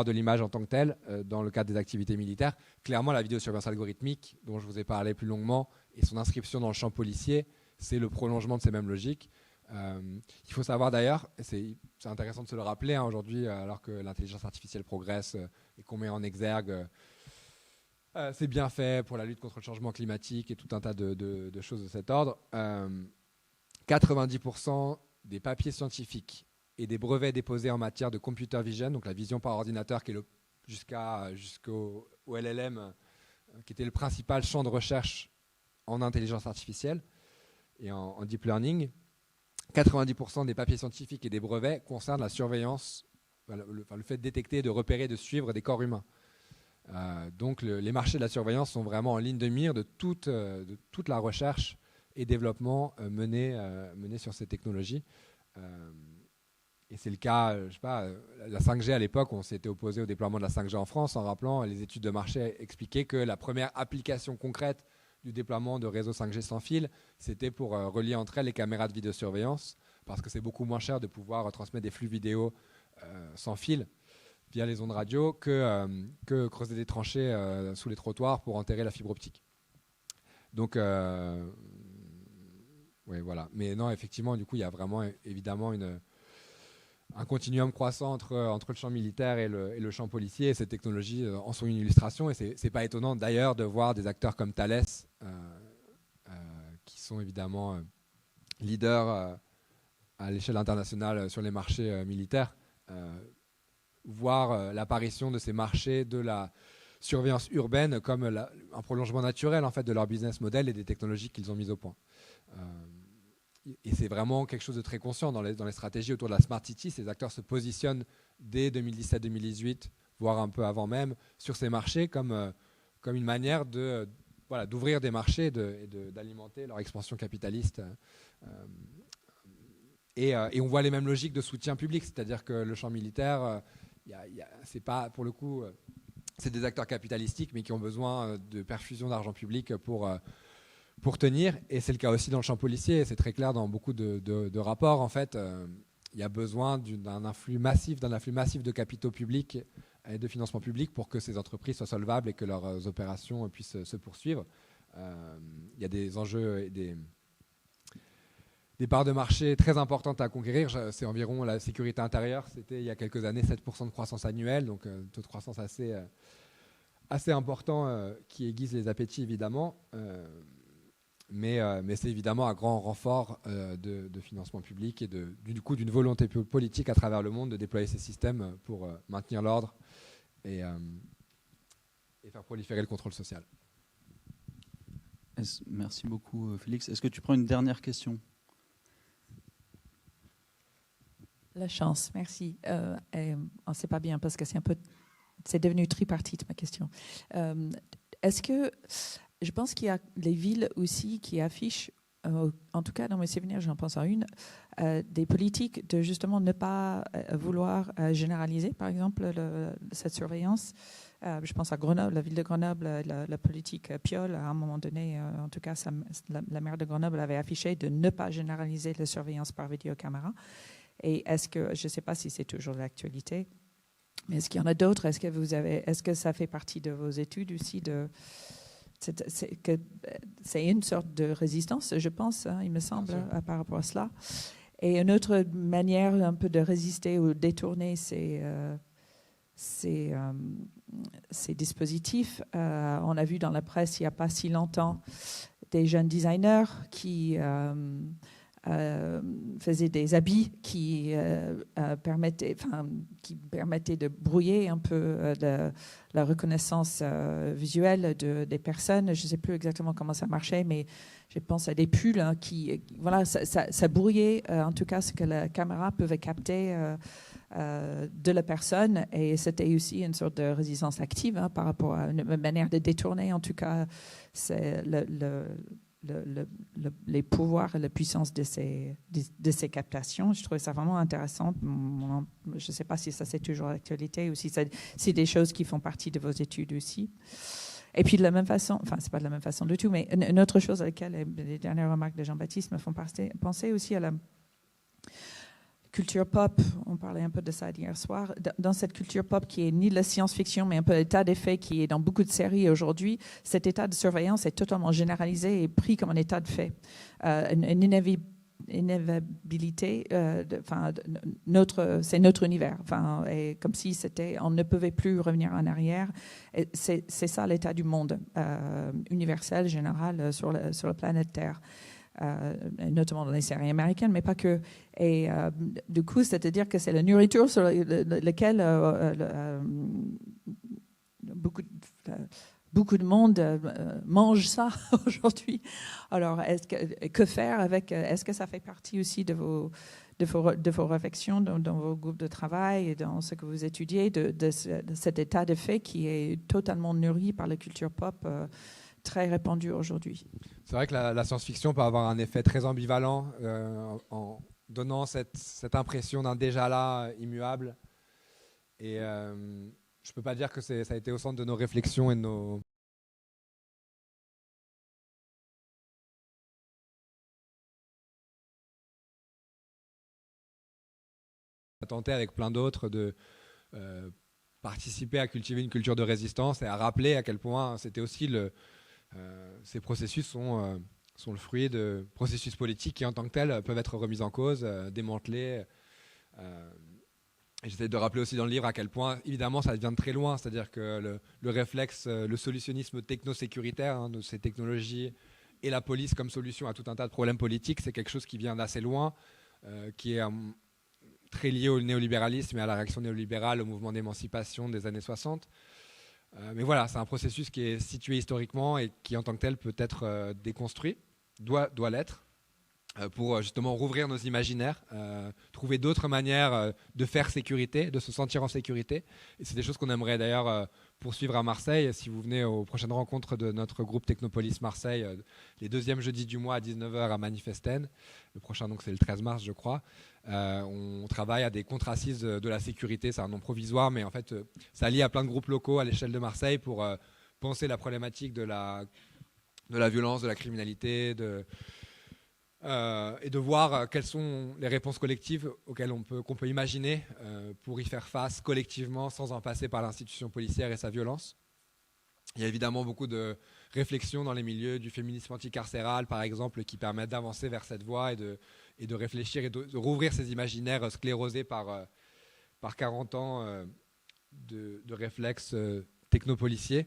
de l'image en tant que tel dans le cadre des activités militaires. Clairement, la vidéosurveillance algorithmique, dont je vous ai parlé plus longuement, et son inscription dans le champ policier, c'est le prolongement de ces mêmes logiques. Il faut savoir d'ailleurs, c'est intéressant de se le rappeler aujourd'hui, alors que l'intelligence artificielle progresse et qu'on met en exergue c'est bien fait pour la lutte contre le changement climatique et tout un tas de choses de cet ordre. 90% des papiers scientifiques et des brevets déposés en matière de computer vision, donc la vision par ordinateur, qui est jusqu'au LLM, qui était le principal champ de recherche en intelligence artificielle et en deep learning, 90% des papiers scientifiques et des brevets concernent la surveillance, le fait de détecter, de repérer, de suivre des corps humains. Donc les marchés de la surveillance sont vraiment en ligne de mire de toute la recherche et développement menés sur ces technologies. Et c'est le cas, je sais pas, la 5G à l'époque, on s'était opposé au déploiement de la 5G en France en rappelant les études de marché expliquaient que la première application concrète du déploiement de réseaux 5G sans fil, c'était pour relier entre elles les caméras de vidéosurveillance, parce que c'est beaucoup moins cher de pouvoir transmettre des flux vidéo sans fil via les ondes radio que creuser des tranchées sous les trottoirs pour enterrer la fibre optique. Donc, oui, voilà. Mais non, effectivement, du coup, il y a vraiment évidemment un continuum croissant entre le champ militaire et le champ policier. Et ces technologies en sont une illustration. Et c'est pas étonnant d'ailleurs de voir des acteurs comme Thales, qui sont évidemment leaders à l'échelle internationale sur les marchés militaires, voir l'apparition de ces marchés de la surveillance urbaine comme un prolongement naturel en fait, de leur business model et des technologies qu'ils ont mises au point. Et c'est vraiment quelque chose de très conscient dans les stratégies autour de la Smart City. Ces acteurs se positionnent dès 2017-2018, voire un peu avant même, sur ces marchés comme une manière d'ouvrir des marchés et d'alimenter leur expansion capitaliste. Et on voit les mêmes logiques de soutien public, c'est-à-dire que le champ militaire, c'est pas, pour le coup, c'est des acteurs capitalistiques, mais qui ont besoin de perfusion d'argent public pour tenir. Et c'est le cas aussi dans le champ policier. C'est très clair dans beaucoup de rapports. En fait, il y a besoin d'un afflux massif de capitaux publics et de financement public pour que ces entreprises soient solvables et que leurs opérations puissent se poursuivre. Il y a des enjeux et des parts de marché très importantes à conquérir. C'est environ la sécurité intérieure. C'était il y a quelques années 7% de croissance annuelle, donc un taux de croissance assez important qui aiguise les appétits évidemment. Mais c'est évidemment un grand renfort de financement public et du coup d'une volonté politique à travers le monde de déployer ces systèmes pour maintenir l'ordre et faire proliférer le contrôle social. Merci beaucoup Félix. Est-ce que tu prends une dernière question ? La chance, merci. C'est pas bien parce que c'est devenu tripartite ma question. Est-ce que je pense qu'il y a les villes aussi qui affichent, en tout cas dans mes souvenirs, j'en pense à une, des politiques de justement ne pas vouloir généraliser, par exemple, cette surveillance. Je pense à Grenoble, la ville de Grenoble, la politique Piolle, à un moment donné, en tout cas, la maire de Grenoble avait affiché de ne pas généraliser la surveillance par vidéocaméra. Et est-ce que, je ne sais pas si c'est toujours l'actualité, mais est-ce qu'il y en a d'autres ? Est-ce que ça fait partie de vos études aussi c'est une sorte de résistance, je pense, il me semble, par rapport à cela. Et une autre manière un peu de résister ou détourner ces dispositifs, on a vu dans la presse il n'y a pas si longtemps des jeunes designers qui faisaient des habits qui permettaient de brouiller un peu la reconnaissance visuelle des personnes. Je ne sais plus exactement comment ça marchait, mais je pense à des pulls qui, voilà, ça brouillait en tout cas ce que la caméra pouvait capter de la personne, et c'était aussi une sorte de résistance active par rapport à une manière de détourner en tout cas c'est les pouvoirs et la puissance de ces captations. Je trouvais ça vraiment intéressant. Je ne sais pas si ça c'est toujours l'actualité ou si c'est des choses qui font partie de vos études aussi. Et puis de la même façon, enfin c'est pas de la même façon du tout, mais une autre chose à laquelle les dernières remarques de Jean-Baptiste me font penser aussi à la culture pop. On parlait un peu de ça hier soir. Dans cette culture pop qui est ni la science-fiction, mais un peu l'état des faits qui est dans beaucoup de séries aujourd'hui, cet état de surveillance est totalement généralisé et pris comme un état de fait. Une inévitabilité, c'est notre univers. Et comme si on ne pouvait plus revenir en arrière. C'est ça l'état du monde universel, général, sur la planète Terre. Notamment dans les séries américaines, mais pas que. Et du coup, c'est-à-dire que c'est la nourriture sur laquelle beaucoup de monde mange ça aujourd'hui. Alors, que faire avec? Est-ce que ça fait partie aussi de vos réflexions dans vos groupes de travail et dans ce que vous étudiez, de cet état de fait qui est totalement nourri par la culture pop très répandue aujourd'hui? C'est vrai que la science-fiction peut avoir un effet très ambivalent en donnant cette impression d'un déjà là immuable. Et je ne peux pas dire que ça a été au centre de nos réflexions et de nos... tenté avec plein d'autres de participer à cultiver une culture de résistance et à rappeler à quel point c'était aussi ces processus sont le fruit de processus politiques qui, en tant que tels, peuvent être remis en cause, démantelés. J'essaie de rappeler aussi dans le livre à quel point, évidemment, ça vient de très loin. C'est-à-dire que le réflexe, le solutionnisme techno-sécuritaire de ces technologies et la police comme solution à tout un tas de problèmes politiques, c'est quelque chose qui vient d'assez loin, qui est très lié au néolibéralisme et à la réaction néolibérale, au mouvement d'émancipation des années 60. Mais voilà, c'est un processus qui est situé historiquement et qui, en tant que tel, peut être déconstruit, doit l'être, pour justement rouvrir nos imaginaires, trouver d'autres manières de faire sécurité, de se sentir en sécurité. Et c'est des choses qu'on aimerait d'ailleurs poursuivre à Marseille. Si vous venez aux prochaines rencontres de notre groupe Technopolis Marseille, les deuxièmes jeudis du mois à 19h à Manifesten, le prochain donc c'est le 13 mars je crois, on travaille à des contre-assises de la sécurité. C'est un nom provisoire, mais en fait ça lie à plein de groupes locaux à l'échelle de Marseille pour penser la problématique de la violence, de la criminalité, et de voir quelles sont les réponses collectives qu'on peut imaginer pour y faire face collectivement sans en passer par l'institution policière et sa violence. Il y a évidemment beaucoup de réflexions dans les milieux du féminisme anticarcéral, par exemple, qui permettent d'avancer vers cette voie et de réfléchir et de rouvrir ces imaginaires sclérosés par 40 ans de réflexes technopoliciers.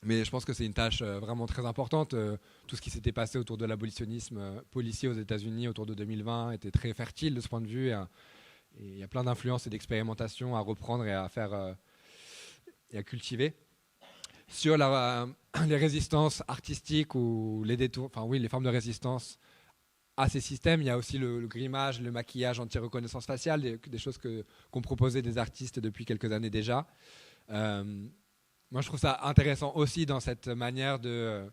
Mais je pense que c'est une tâche vraiment très importante. Tout ce qui s'était passé autour de l'abolitionnisme policier aux États-Unis autour de 2020 était très fertile de ce point de vue. Et il y a plein d'influences et d'expérimentations à reprendre et à faire et à cultiver. Sur les résistances artistiques ou les formes de résistance à ces systèmes, il y a aussi le grimage, le maquillage anti-reconnaissance faciale, des choses qu'ont proposé des artistes depuis quelques années déjà. Moi, je trouve ça intéressant aussi dans cette manière de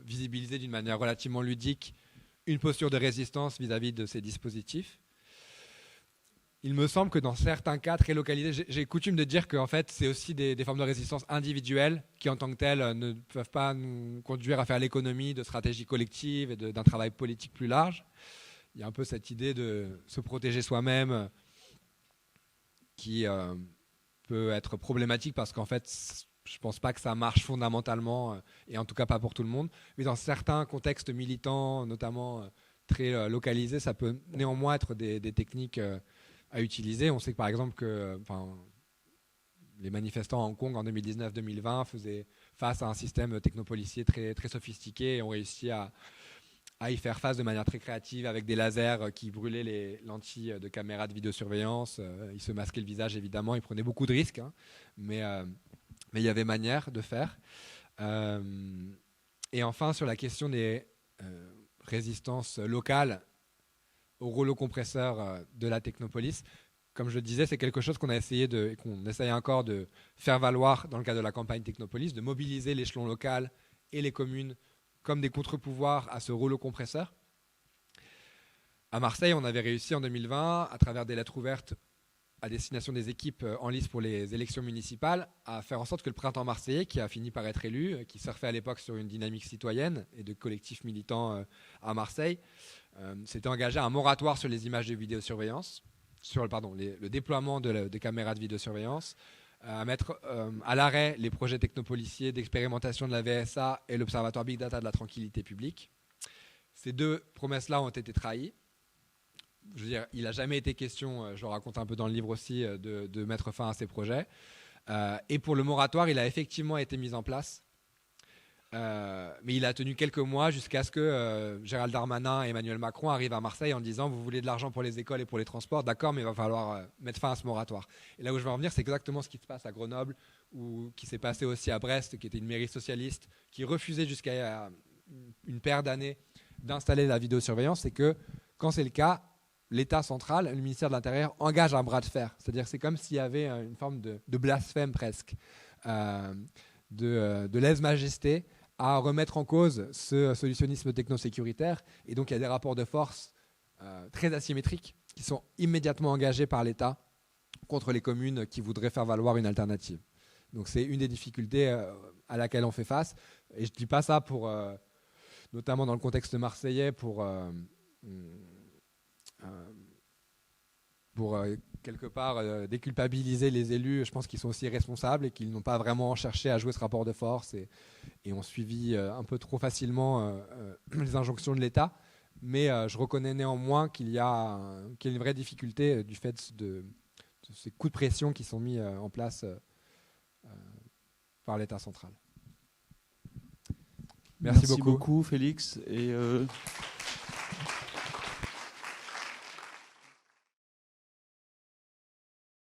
visibiliser d'une manière relativement ludique une posture de résistance vis-à-vis de ces dispositifs. Il me semble que dans certains cas très localisés, j'ai coutume de dire qu'en fait, c'est aussi des formes de résistance individuelles qui, en tant que telles, ne peuvent pas nous conduire à faire l'économie de stratégies collectives et d'un travail politique plus large. Il y a un peu cette idée de se protéger soi-même qui peut être problématique parce qu'en fait, je ne pense pas que ça marche fondamentalement, et en tout cas pas pour tout le monde. Mais dans certains contextes militants, notamment très localisées, ça peut néanmoins être des techniques à utiliser. On sait que par exemple que les manifestants à Hong Kong en 2019-2020 faisaient face à un système technopolicier très, très sophistiqué et ont réussi à y faire face de manière très créative avec des lasers qui brûlaient les lentilles de caméras de vidéosurveillance. Ils se masquaient le visage évidemment, ils prenaient beaucoup de risques, hein, mais il y avait manière de faire. Et enfin, sur la question des résistances locales au rouleau compresseur de la technopolis, comme je le disais, c'est quelque chose qu'on a essayé et qu'on essaye encore de faire valoir dans le cadre de la campagne Technopolis, de mobiliser l'échelon local et les communes comme des contre-pouvoirs à ce rouleau compresseur. À Marseille, on avait réussi en 2020, à travers des lettres ouvertes à destination des équipes en lice pour les élections municipales, à faire en sorte que le printemps marseillais, qui a fini par être élu, qui surfait à l'époque sur une dynamique citoyenne et de collectifs militants à Marseille, s'était engagé à un moratoire sur les images de vidéosurveillance, sur le déploiement des caméras de vidéosurveillance, à mettre à l'arrêt les projets technopoliciers d'expérimentation de la VSA et l'Observatoire Big Data de la tranquillité publique. Ces deux promesses-là ont été trahies. Je veux dire, il n'a jamais été question, je le raconte un peu dans le livre aussi, de mettre fin à ces projets. Et pour le moratoire, il a effectivement été mis en place. Mais il a tenu quelques mois jusqu'à ce que Gérald Darmanin et Emmanuel Macron arrivent à Marseille en disant « Vous voulez de l'argent pour les écoles et pour les transports, d'accord, mais il va falloir mettre fin à ce moratoire. » Et là où je veux en venir, c'est exactement ce qui se passe à Grenoble, ou qui s'est passé aussi à Brest, qui était une mairie socialiste, qui refusait jusqu'à une paire d'années d'installer la vidéosurveillance. C'est que quand c'est le cas, l'État central, le ministère de l'Intérieur, engage un bras de fer. C'est-à-dire que c'est comme s'il y avait une forme de blasphème presque, de lèse-majesté à remettre en cause ce solutionnisme technosécuritaire. Et donc il y a des rapports de force très asymétriques qui sont immédiatement engagés par l'État contre les communes qui voudraient faire valoir une alternative. Donc c'est une des difficultés à laquelle on fait face. Et je ne dis pas ça pour, notamment dans le contexte marseillais, pour quelque part déculpabiliser les élus. Je pense qu'ils sont aussi responsables et qu'ils n'ont pas vraiment cherché à jouer ce rapport de force et ont suivi un peu trop facilement les injonctions de l'État. Mais je reconnais néanmoins qu'il y a une vraie difficulté du fait de ces coups de pression qui sont mis en place par l'État central. Merci beaucoup Félix. Et